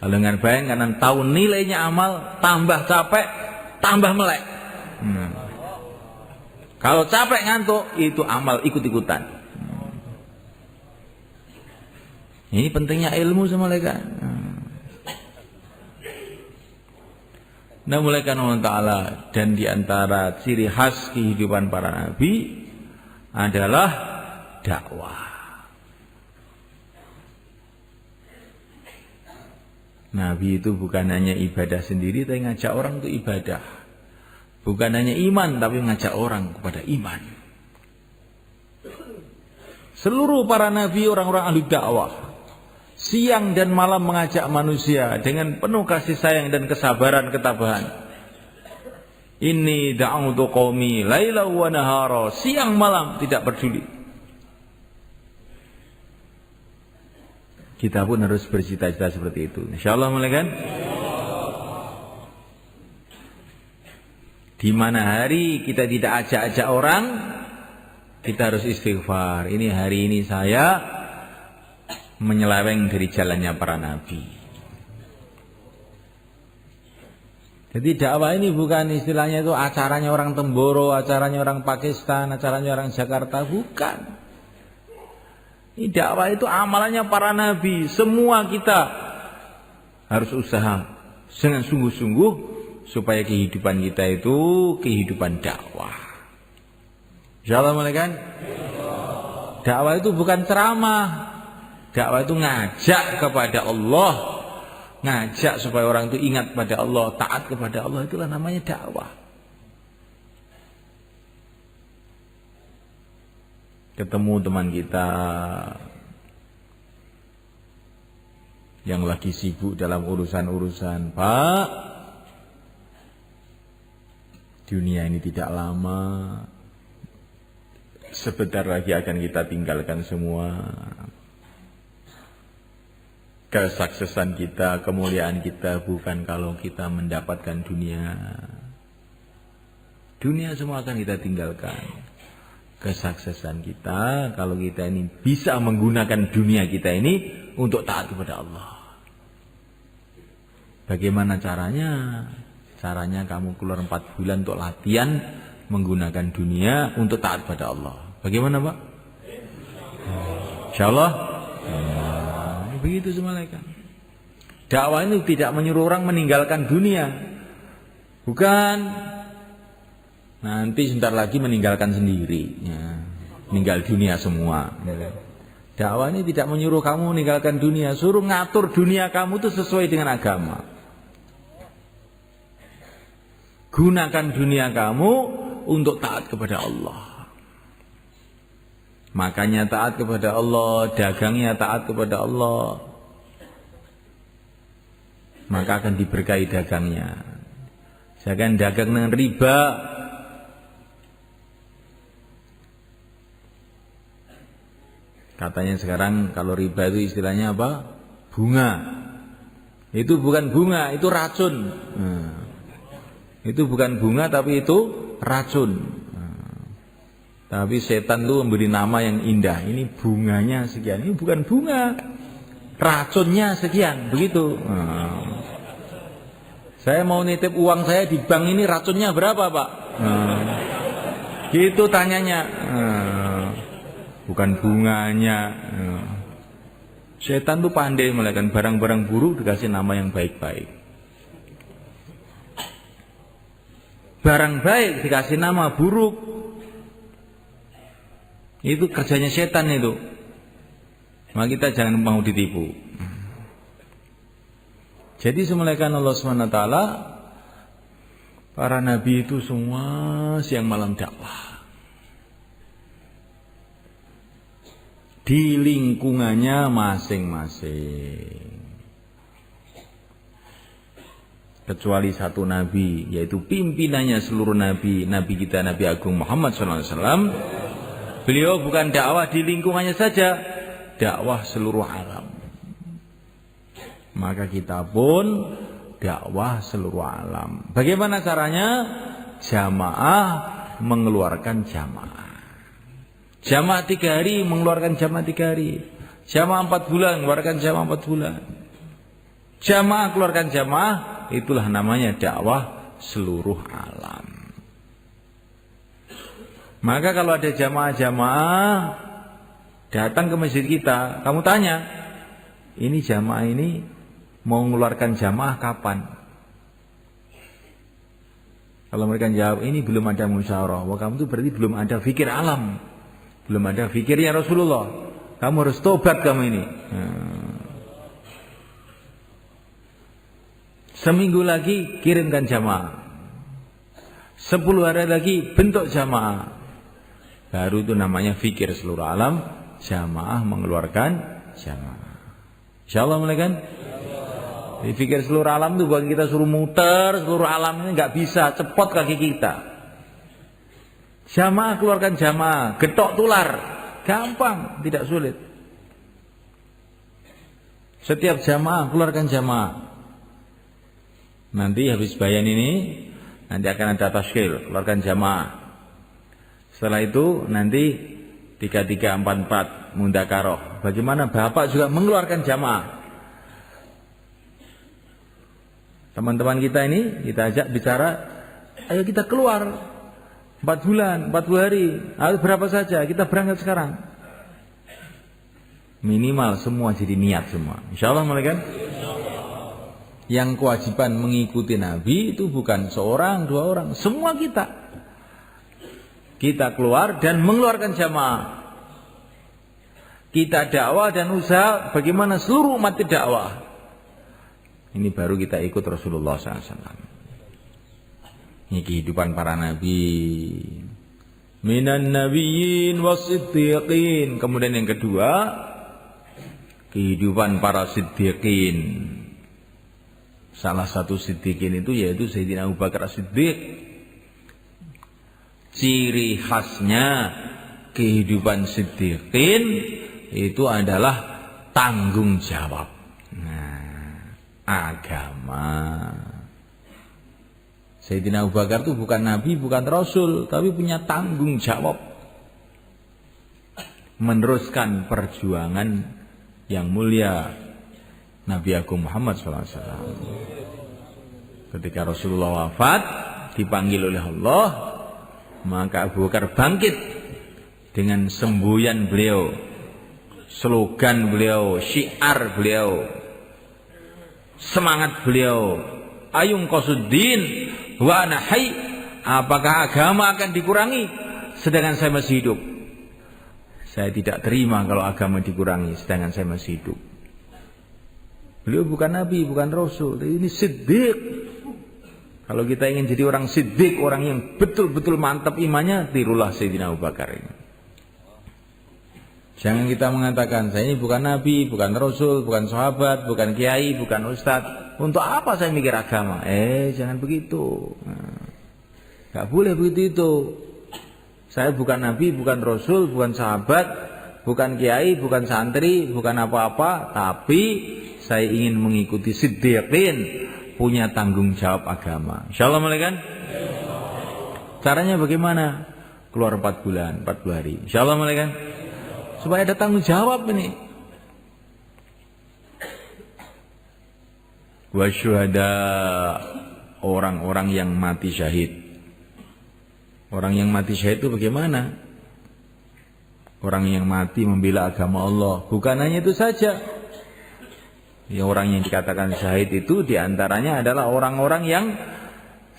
Speaker 1: Kalau dengan bayan karena tahu nilainya amal, tambah capek, tambah melek. Kalau capek ngantuk, itu amal ikut-ikutan. Ini pentingnya ilmu sama mereka. Nah, mulaikan Allah Ta'ala, dan diantara ciri khas kehidupan para nabi adalah dakwah. Nabi itu bukan hanya ibadah sendiri, tapi ngajak orang untuk ibadah. Bukan hanya iman, tapi ngajak orang kepada iman. Seluruh para nabi orang-orang ahli dakwah, siang dan malam mengajak manusia dengan penuh kasih sayang dan kesabaran ketabahan. Inni da'utu qaumi laila wa nahara, siang malam tidak peduli. Kita pun harus bercita-cita seperti itu. Insyaallah mulaikan. Di mana hari kita tidak ajak-ajak orang, kita harus istighfar. Ini hari ini saya menyeleweng dari jalannya para nabi. Jadi dakwah ini bukan istilahnya itu acaranya orang Temboro, acaranya orang Pakistan, acaranya orang Jakarta, bukan. Ini dakwah itu amalannya para nabi. Semua kita harus usaha dengan sungguh-sungguh supaya kehidupan kita itu kehidupan dakwah. Insyaallah kan? Dakwah itu bukan ceramah. Dakwah itu ngajak kepada Allah, ngajak supaya orang itu ingat pada Allah, taat kepada Allah, itulah namanya dakwah. Ketemu teman kita yang lagi sibuk dalam urusan-urusan. Pak, dunia ini tidak lama, sebentar lagi akan kita tinggalkan semua. Kesuksesan kita, kemuliaan kita bukan kalau kita mendapatkan dunia. Dunia semua akan kita tinggalkan. Kesuksesan kita kalau kita ini bisa menggunakan dunia kita ini untuk taat kepada Allah. Bagaimana caranya? Caranya kamu keluar 4 bulan untuk latihan menggunakan dunia untuk taat kepada Allah. Bagaimana, Pak? Insyaallah. Begitu semalaikat. Dakwah ini tidak menyuruh orang meninggalkan dunia. Bukan. Nanti sebentar lagi meninggalkan sendiri. Ya. Meninggal dunia semua. Dakwah ini tidak menyuruh kamu meninggalkan dunia. Suruh ngatur dunia kamu itu sesuai dengan agama. Gunakan dunia kamu untuk taat kepada Allah. Makanya taat kepada Allah, dagangnya taat kepada Allah, maka akan diberkahi dagangnya. Jangan dagang dengan riba. Katanya sekarang kalau riba itu istilahnya apa? Bunga. Itu bukan bunga, itu racun. Itu bukan bunga tapi itu racun. Tapi setan itu memberi nama yang indah. Ini bunganya sekian. Ini bukan bunga. Racunnya sekian. Begitu. Saya mau nitip uang saya di bank ini racunnya berapa, Pak? Gitu tanyanya. Bukan bunganya. Setan itu pandai melakukan barang-barang buruk dikasih nama yang baik-baik. Barang baik dikasih nama buruk. Itu kerjanya setan itu. Maka kita jangan mau ditipu. Jadi semulaikan Allah SWT, para nabi itu semua siang malam dakwah. Di lingkungannya masing-masing. Kecuali satu nabi, yaitu pimpinannya seluruh nabi, nabi kita Nabi Agung Muhammad SAW. Beliau bukan dakwah di lingkungannya saja, dakwah seluruh alam. Maka kita pun dakwah seluruh alam. Bagaimana caranya? Jamaah mengeluarkan jamaah. Jamaah 3 hari mengeluarkan jamaah 3 hari. Jamaah 4 bulan mengeluarkan jamaah 4 bulan. Jamaah keluarkan jamaah, itulah namanya dakwah seluruh alam. Maka kalau ada jamaah-jamaah datang ke masjid kita, kamu tanya, ini jamaah ini mau mengeluarkan jamaah kapan? Kalau mereka jawab, ini belum ada musyawarah, wah kamu itu berarti belum ada fikir alam, belum ada fikirnya Rasulullah. Kamu harus tobat kamu ini. Seminggu lagi kirimkan jamaah. 10 hari lagi bentuk jamaah. Baru itu namanya fikir seluruh alam, jamaah mengeluarkan jamaah. Insyaallah mulai kan? Jadi fikir seluruh alam itu bukan kita suruh muter seluruh alam, ini nggak bisa, cepot kaki kita. Jamaah keluarkan jamaah, getok tular, gampang, tidak sulit. Setiap jamaah keluarkan jamaah. Nanti habis bayan ini, nanti akan ada tashkil, keluarkan jamaah. Setelah itu nanti 3344 mundakaroh. Bagaimana Bapak juga mengeluarkan jamaah. Teman-teman kita ini kita ajak bicara, ayo kita keluar 4 bulan, 40 hari, atau berapa saja, kita berangkat sekarang. Minimal semua jadi niat semua. Insyaallah mereka. Yang kewajiban mengikuti Nabi itu bukan seorang, 2 orang, semua kita. Kita keluar dan mengeluarkan jamaah. Kita dakwah dan usaha bagaimana seluruh umat dakwah. Ini baru kita ikut Rasulullah SAW. Ini kehidupan para nabi. Minan nabiyyin was-siddiqin. Kemudian yang kedua, kehidupan para siddiqin. Salah satu siddiqin itu yaitu Sayyidina Abu Bakar Siddiq. Ciri khasnya kehidupan siddiqin itu adalah tanggung jawab. Nah, agama. Sayyidina Abu Bakar itu bukan nabi, bukan rasul, tapi punya tanggung jawab meneruskan perjuangan yang mulia Nabi Agung Muhammad SAW. Ketika Rasulullah wafat, dipanggil oleh Allah, maka Abu Bakar bangkit dengan semboyan beliau, slogan beliau, syiar beliau, semangat beliau, ayung qasuddin wa ana hayy. Apakah agama akan dikurangi sedangkan saya masih hidup? Saya tidak terima kalau agama dikurangi sedangkan saya masih hidup. Beliau bukan nabi, bukan rasul, ini siddiq. Kalau kita ingin jadi orang siddiq, orang yang betul-betul mantap imannya, tirulah Sayyidina Abu Bakar ini. Jangan kita mengatakan, saya ini bukan nabi, bukan rasul, bukan sahabat, bukan kiai, bukan ustadz. Untuk apa saya mikir agama? Jangan begitu. Gak boleh begitu itu. Saya bukan nabi, bukan rasul, bukan sahabat, bukan kiai, bukan santri, bukan apa-apa, tapi saya ingin mengikuti siddiqin, punya tanggung jawab agama. Insyaallah mulai kan? Caranya bagaimana? Keluar 4 bulan, 40 hari. Insyaallah mulai kan? Supaya ada tanggung jawab ini. Wasyuhada, orang-orang yang mati syahid. Orang yang mati syahid itu bagaimana? Orang yang mati membela agama Allah. Bukan hanya itu saja. Ya, orang yang dikatakan syahid itu diantaranya adalah orang-orang yang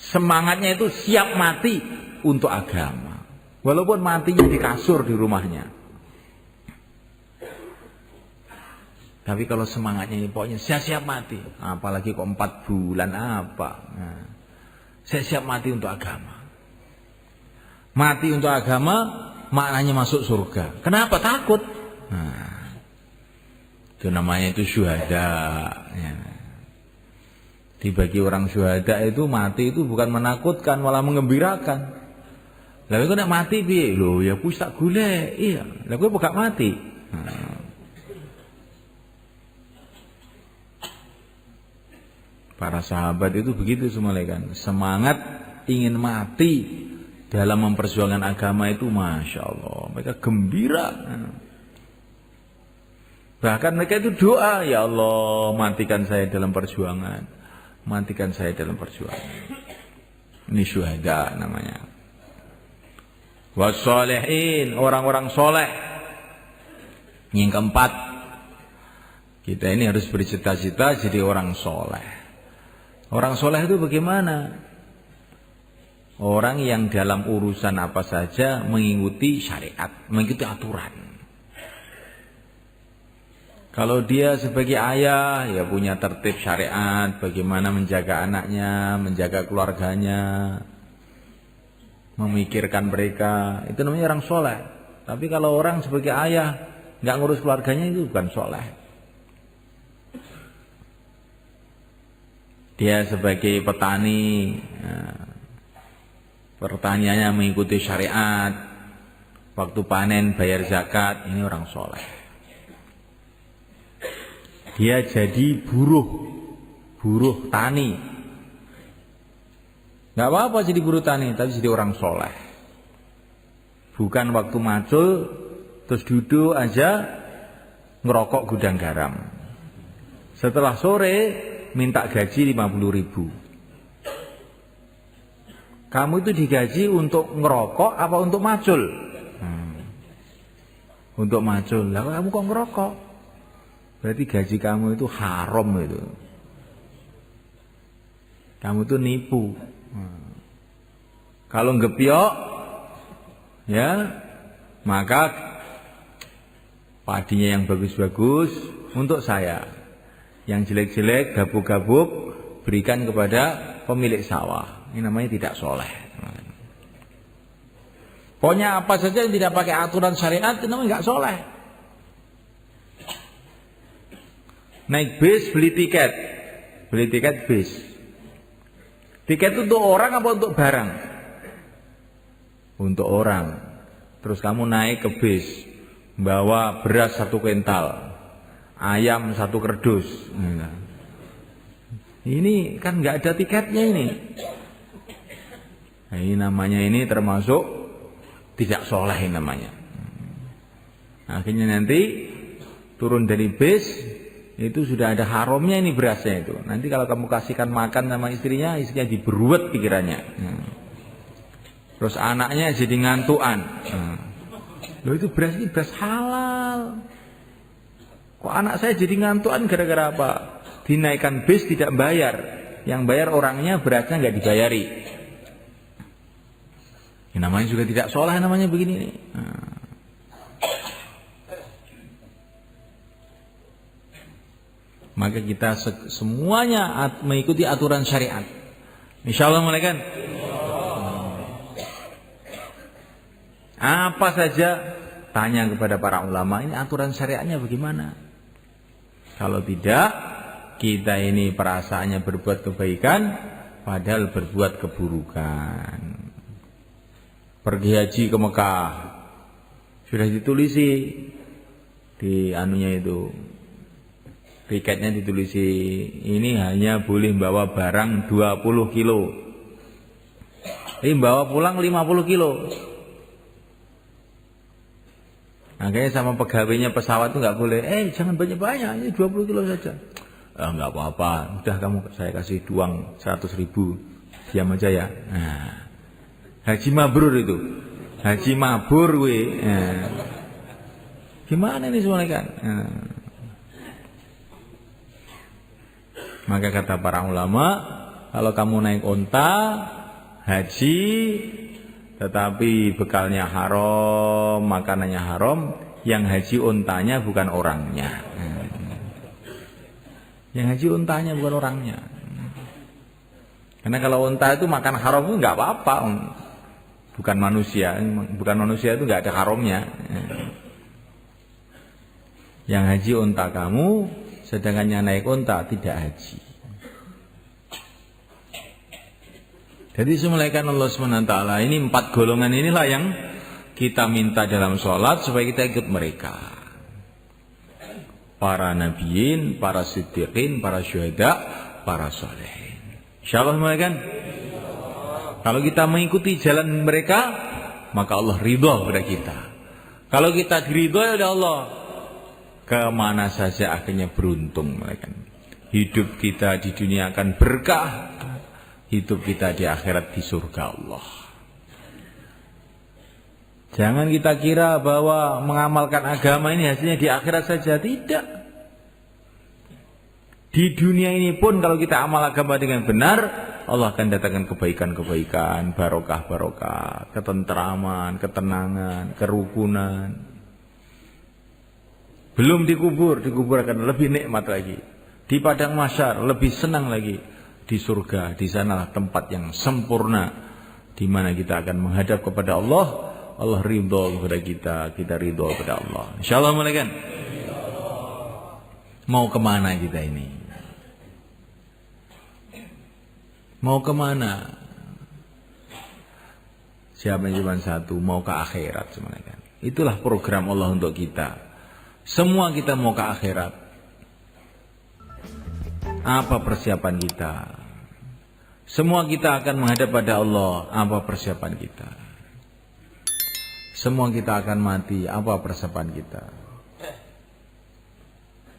Speaker 1: semangatnya itu siap mati untuk agama. Walaupun matinya di kasur di rumahnya. Tapi kalau semangatnya ini pokoknya saya siap mati. Apalagi kok 4 bulan apa. Nah, saya siap mati untuk agama. Mati untuk agama maknanya masuk surga. Kenapa? Takut. Nah, itu namanya itu syuhada. Ya. Dibagi orang syuhada itu mati itu bukan menakutkan, malah mengembirakan. Lalu kok nak mati piye? Lho ya kuwi tak golek. Iya, lha kowe kok mati. Nah. Para sahabat itu begitu semua kan. Semangat ingin mati dalam memperjuangkan agama itu, Masya Allah, mereka gembira. Bahkan mereka itu doa, ya Allah, matikan saya dalam perjuangan, matikan saya dalam perjuangan. Ini syuhada namanya. Wassalihin, orang-orang soleh. Yang keempat, kita ini harus bercita-cita jadi orang soleh. Orang soleh itu bagaimana? Orang yang dalam urusan apa saja mengikuti syariat, mengikuti aturan. Kalau dia sebagai ayah, ya punya tertib syariat, bagaimana menjaga anaknya, menjaga keluarganya, memikirkan mereka, itu namanya orang soleh. Tapi kalau orang sebagai ayah, nggak ngurus keluarganya, itu bukan soleh. Dia sebagai petani, pertaniannya mengikuti syariat, waktu panen bayar zakat, ini orang soleh. Dia jadi buruh tani. Gak apa-apa jadi buruh tani, tapi jadi orang soleh. Bukan waktu macul terus duduk aja ngerokok gudang garam. Setelah sore minta gaji 50.000. Kamu itu digaji untuk ngerokok apa untuk macul? Untuk macul. Lah kamu kok ngerokok? Berarti gaji kamu itu haram itu. Kamu itu nipu. Kalau ngepiok, ya, maka padinya yang bagus-bagus untuk saya. Yang jelek-jelek, gabuk-gabuk, berikan kepada pemilik sawah. Ini namanya tidak soleh. Pokoknya apa saja yang tidak pakai aturan syariat, itu namanya nggak soleh. Naik bis beli tiket. Beli tiket bis. Tiket itu untuk orang apa untuk barang? Untuk orang. Terus kamu naik ke bis, bawa beras 1 kuintal, ayam 1 kerdus. Ini kan nggak ada tiketnya ini. Nah, ini namanya ini termasuk tidak soleh namanya. Akhirnya nanti turun dari bis itu sudah ada haramnya ini berasnya itu. Nanti kalau kamu kasihkan makan sama istrinya diberuat pikirannya. Terus anaknya jadi ngantuan. Loh itu beras ini beras halal. Kok anak saya jadi ngantuan gara-gara apa? Dinaikkan bis tidak bayar. Yang bayar orangnya, berasnya nggak dibayari. Ini namanya juga tidak soleh namanya begini nih. Maka kita semuanya mengikuti aturan syariat. Insyaallah mulai kan? Apa saja tanya kepada para ulama, ini aturan syariatnya bagaimana? Kalau tidak, kita ini perasaannya berbuat kebaikan padahal berbuat keburukan. Pergi haji ke Mekah sudah ditulisi di anunya itu. Tiketnya ditulisi ini hanya boleh bawa barang 20 kilo. Ini bawa pulang 50 kilo. Makanya sama pegawainya pesawat itu nggak boleh. Jangan banyak-banyak, ini 20 kilo saja. Nggak apa-apa. Udah saya kasih uang 100.000. Diam aja ya. Nah, haji mabrur itu. Haji mabur we. Gimana ini semuanya kan? Maka kata para ulama, kalau kamu naik onta haji tetapi bekalnya haram, makanannya haram, yang haji ontanya bukan orangnya. Yang haji ontanya bukan orangnya. Karena kalau onta itu makan haram itu nggak apa-apa, bukan manusia itu nggak ada haramnya. Yang haji onta kamu, sedangkan yang naik onta tidak haji. Jadi semulaikan Allah SWT, ini 4 golongan inilah yang kita minta dalam sholat supaya kita ikut mereka. Para nabiyin, para siddiqin, para syuhada, para solehin. InsyaAllah semulaikan. Kalau kita mengikuti jalan mereka, maka Allah ridha kepada kita. Kalau kita diridhoi oleh Allah, kemana saja akhirnya beruntung mereka. Hidup kita di dunia akan berkah, hidup kita di akhirat di surga Allah. Jangan kita kira bahwa mengamalkan agama ini hasilnya di akhirat saja. Tidak. Di dunia ini pun kalau kita amal agama dengan benar, Allah akan datangkan kebaikan-kebaikan, barokah-barokah, ketentraman, ketenangan, kerukunan. Belum dikubur akan lebih nikmat lagi. Di padang mahsyar lebih senang lagi. Di surga, di sanalah tempat yang sempurna, di mana kita akan menghadap kepada Allah. Allah ridho kepada kita ridho kepada Allah. Insyaallah mulaikan. Mau kemana kita ini? Mau kemana? Siapa yang cuma satu, mau ke akhirat semuanya. Itulah program Allah untuk kita. Semua kita mau ke akhirat. Apa persiapan kita? Semua kita akan menghadap pada Allah. Apa persiapan kita? Semua kita akan mati. Apa persiapan kita?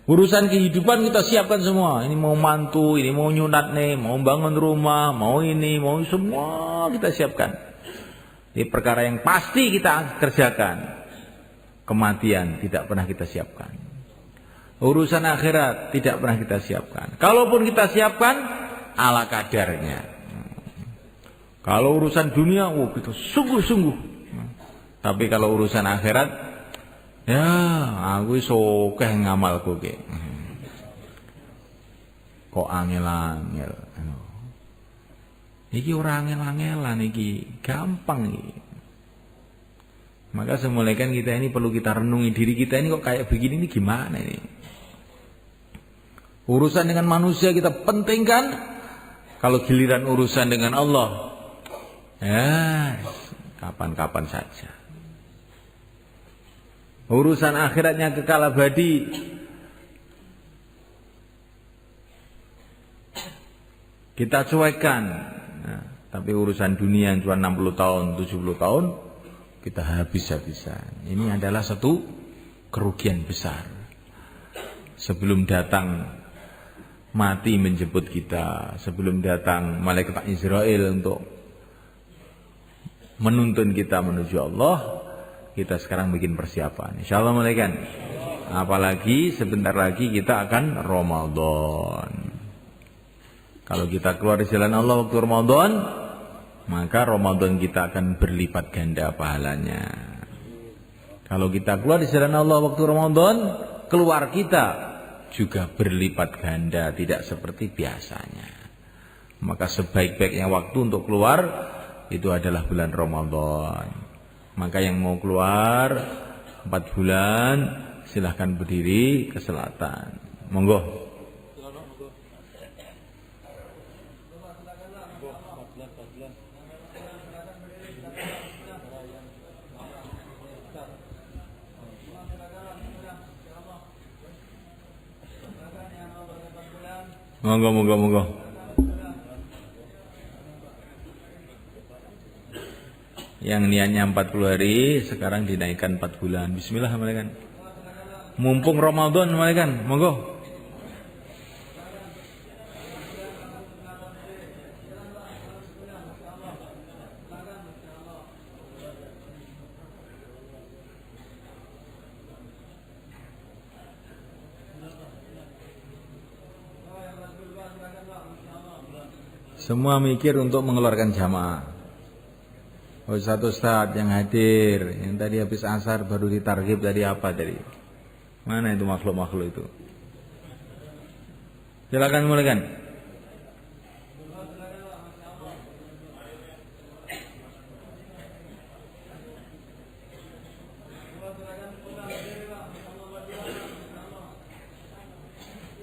Speaker 1: Urusan kehidupan kita siapkan semua. Ini mau mantu, ini mau nyunat nih, mau bangun rumah, mau ini, mau semua kita siapkan. Ini perkara yang pasti kita kerjakan. Kematian tidak pernah kita siapkan. Urusan akhirat tidak pernah kita siapkan. Kalaupun kita siapkan, ala kadarnya. Kalau urusan dunia, kita sungguh-sungguh. Tapi kalau urusan akhirat, ya aku sokeh ngamalku ke. Kok angel-angel. Iki ora angel-angelan iki, gampang iki. Maka semulaikan kita ini perlu kita renungi diri kita ini kok kayak begini ini gimana ini? Urusan dengan manusia kita pentingkan. Kalau giliran urusan dengan Allah, ya kapan-kapan saja. Urusan akhiratnya kekal abadi, kita cuekkan. Nah, tapi urusan dunia yang cuma 60 tahun, 70 tahun, kita habis-habisan. Ini adalah satu kerugian besar. Sebelum datang mati menjemput kita, sebelum datang malaikat Israel untuk menuntun kita menuju Allah, kita sekarang bikin persiapan. Insyaallah malaikat. Apalagi sebentar lagi kita akan Ramadan. Kalau kita keluar di jalan Allah waktu Ramadan, maka Ramadan kita akan berlipat ganda pahalanya. Kalau kita keluar di jalan Allah waktu Ramadan, keluar kita juga berlipat ganda, tidak seperti biasanya. Maka sebaik-baiknya waktu untuk keluar itu adalah bulan Ramadan. Maka yang mau keluar 4 bulan silahkan berdiri ke selatan. Monggo. Monggo. Yang niatnya 40 hari sekarang dinaikkan 4 bulan. Bismillah malaikat. Mumpung Ramadan malaikat, monggo. Semua mikir untuk mengeluarkan jamaah. Ustaz yang hadir, yang tadi habis asar baru ditarghib tadi apa tadi? Mana itu makhluk-makhluk itu? Silakan mulaikan.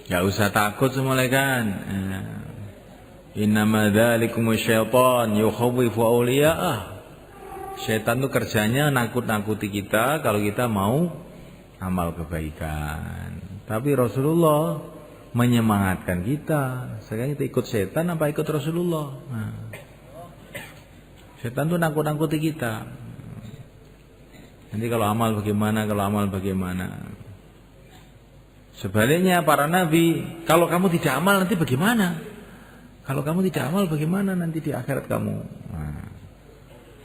Speaker 1: Gak usah takut semulaikan. Innama dzalikumus syaitan yukhawwifu awliya'ah. Syaitan itu kerjanya nakut-nakuti kita kalau kita mau amal kebaikan. Tapi Rasulullah menyemangatkan kita. Sekarang kita ikut setan apa ikut Rasulullah? Nah, setan itu nakut-nakuti kita. Nanti kalau amal bagaimana? Sebaliknya para nabi, kalau kamu tidak amal nanti bagaimana? Kalau kamu tidak amal bagaimana nanti di akhirat kamu? Nah,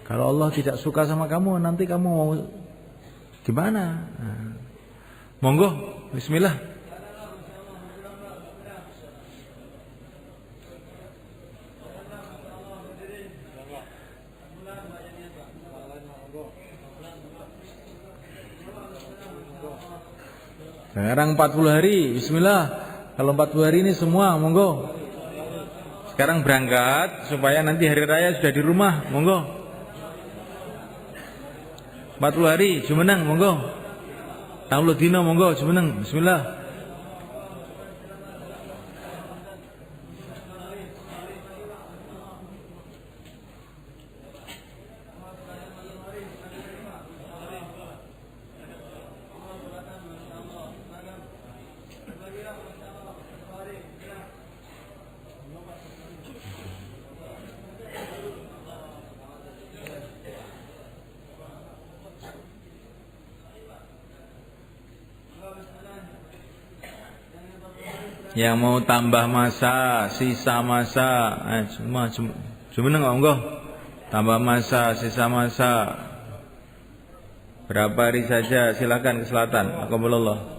Speaker 1: kalau Allah tidak suka sama kamu nanti kamu mau gimana? Nah, monggo, bismillah. Sekarang 40 hari, bismillah. Kalau 40 hari ini semua, monggo. Sekarang berangkat supaya nanti hari raya sudah di rumah, monggo. 40 hari, jumeneng, monggo. 60 dino, monggo, jumeneng, bismillah. Yang mau tambah masa, sisa masa, cuma monggo. Tambah masa, sisa masa. Berapa hari saja, silakan ke selatan. Alhamdulillah.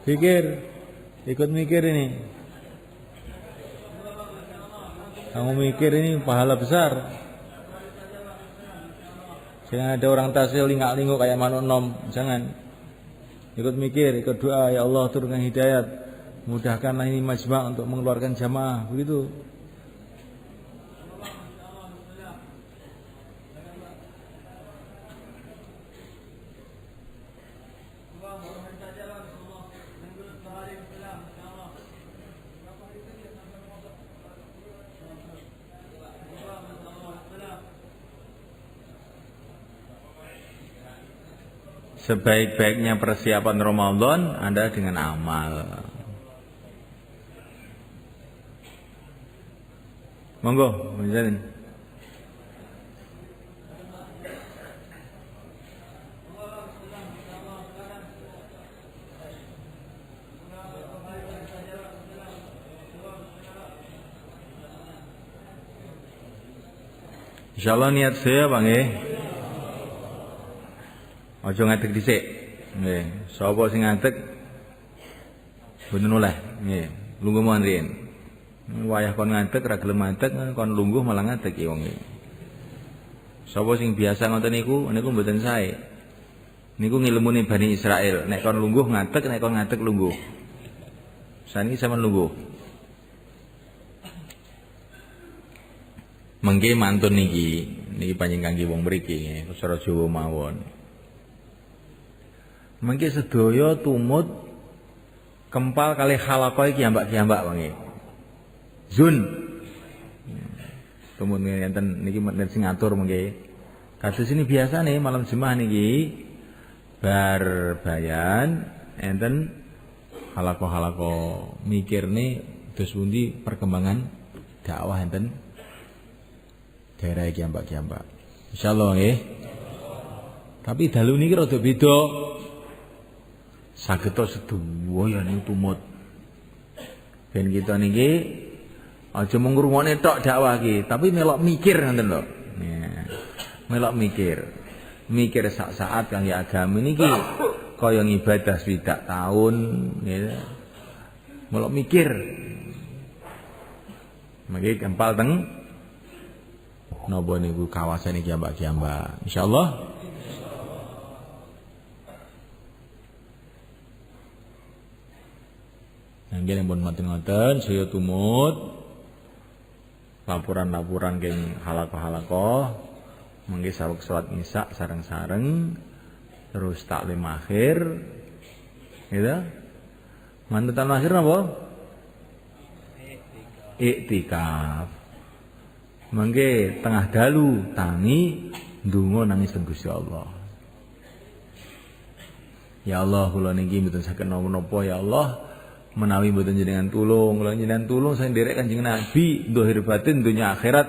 Speaker 1: Pikir, ikut mikir ini. Kamu mikir ini pahala besar. Jangan ada orang tahlil lingak-linguk kayak manuk nom, jangan. Ikut mikir, ikut doa, ya Allah turunkan hidayat, mudahkanlah ini majma' untuk mengeluarkan jamaah, begitu. Sebaik-baiknya persiapan Ramadan Anda dengan amal. Monggo, lanjutin. Insyaallah niat saya Bang Aja ngadeg dhisik. Nggih, sapa sing ngadeg mboten oleh. Nggih, lungguh mawon riyen. Wayah kon ngadeg ra gelem ngadeg kon lungguh malah ngadeg ya wong iki. Sapa sing biasa ngoten niku mboten sae. Niku ngilmune Bani Israil, nek kon lungguh ngadeg, nek kon ngadeg lungguh. Saniki sampean lungguh. Mengke mantun niki panjang kangge wong mriki nggih, cara Jawa mawon. Mengki sedaya tumut kempal kali halaqah iki ambak-ambak wengi. Zun. Tumut ngenten niki menen sing ngatur mengki. Kados ini biasa nih malam Jumat niki bar bayan enten halaqah mikir nih dos pundi perkembangan dakwah enten daerah iki ambak-ambak. Insyaallah nggih. Tapi dalu niki rada beda. Sageta sedoyo ya niku tumut. Ben kita niki aja mung ngrungokne tok dakwah iki, tapi melok mikir ngoten lho. Melok mikir. Mikir sak-saat kangge agama niki kaya ngibadah swidak taun nggih. Melok mikir. Mangke kempal teng napa niku kawasan iki ambak-ambak. Insyaallah nggih pun ngoten-ngoten saya tumut laporan-laporan keng halaqah mengki saweg salat Isya sareng-sareng terus taklim akhir gitu. Mantetan akhir napa? Iktikaf. Mengki tengah dalu tangi ndonga nangis teng Gusti Allah. Ya Allah kula niki mboten saged napa-napa ya Allah. Menawi mboten jenengan tulung, kula jenengan tulung saya nderek Kanjeng Nabi zahir batin dunya akhirat.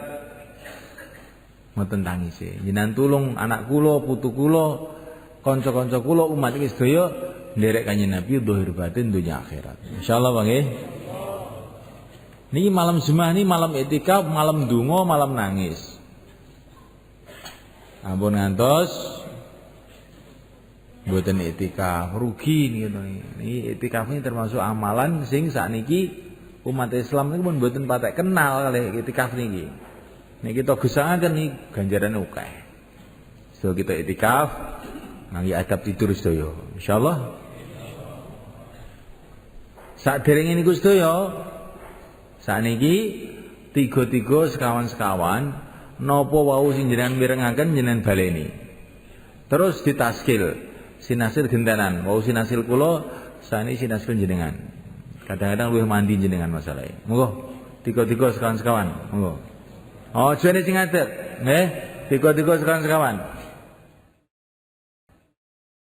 Speaker 1: Mboten tangise. Jenengan tulung anak kula, putu kula, kanca-kanca kula, umat iki sedaya nderek Kanjeng Nabi zahir batin dunya akhirat. Insyaallah Bang nggih. Niki malam Jumat niki malam iktikaf, malam donga, malam nangis. Ampun ngantos mboten iktikaf rugi niku. Niki iktikaf ini termasuk amalan sing sakniki umat Islam niku pun mboten patek kenal kalih iktikaf niki. Nek kita gesangaken niki ganjarane akeh. So kita iktikaf ngangge adab tidur sedaya. Insyaallah. Saderenge niku sedaya sakniki tiga-tiga sekawan-sekawan napa wau sing jenengan mirengaken jenengan baleni. Terus ditaskil. Sinasil gentenan, wau sinasil kula sani sinasil jenengan. Kadang-kadang luwih mandi jenengan masalahe. Monggo tiga-tiga sekawan-sekawan, monggo. Oh, jane sing ngadeg, nggih. Tiga-tiga sekawan-sekawan.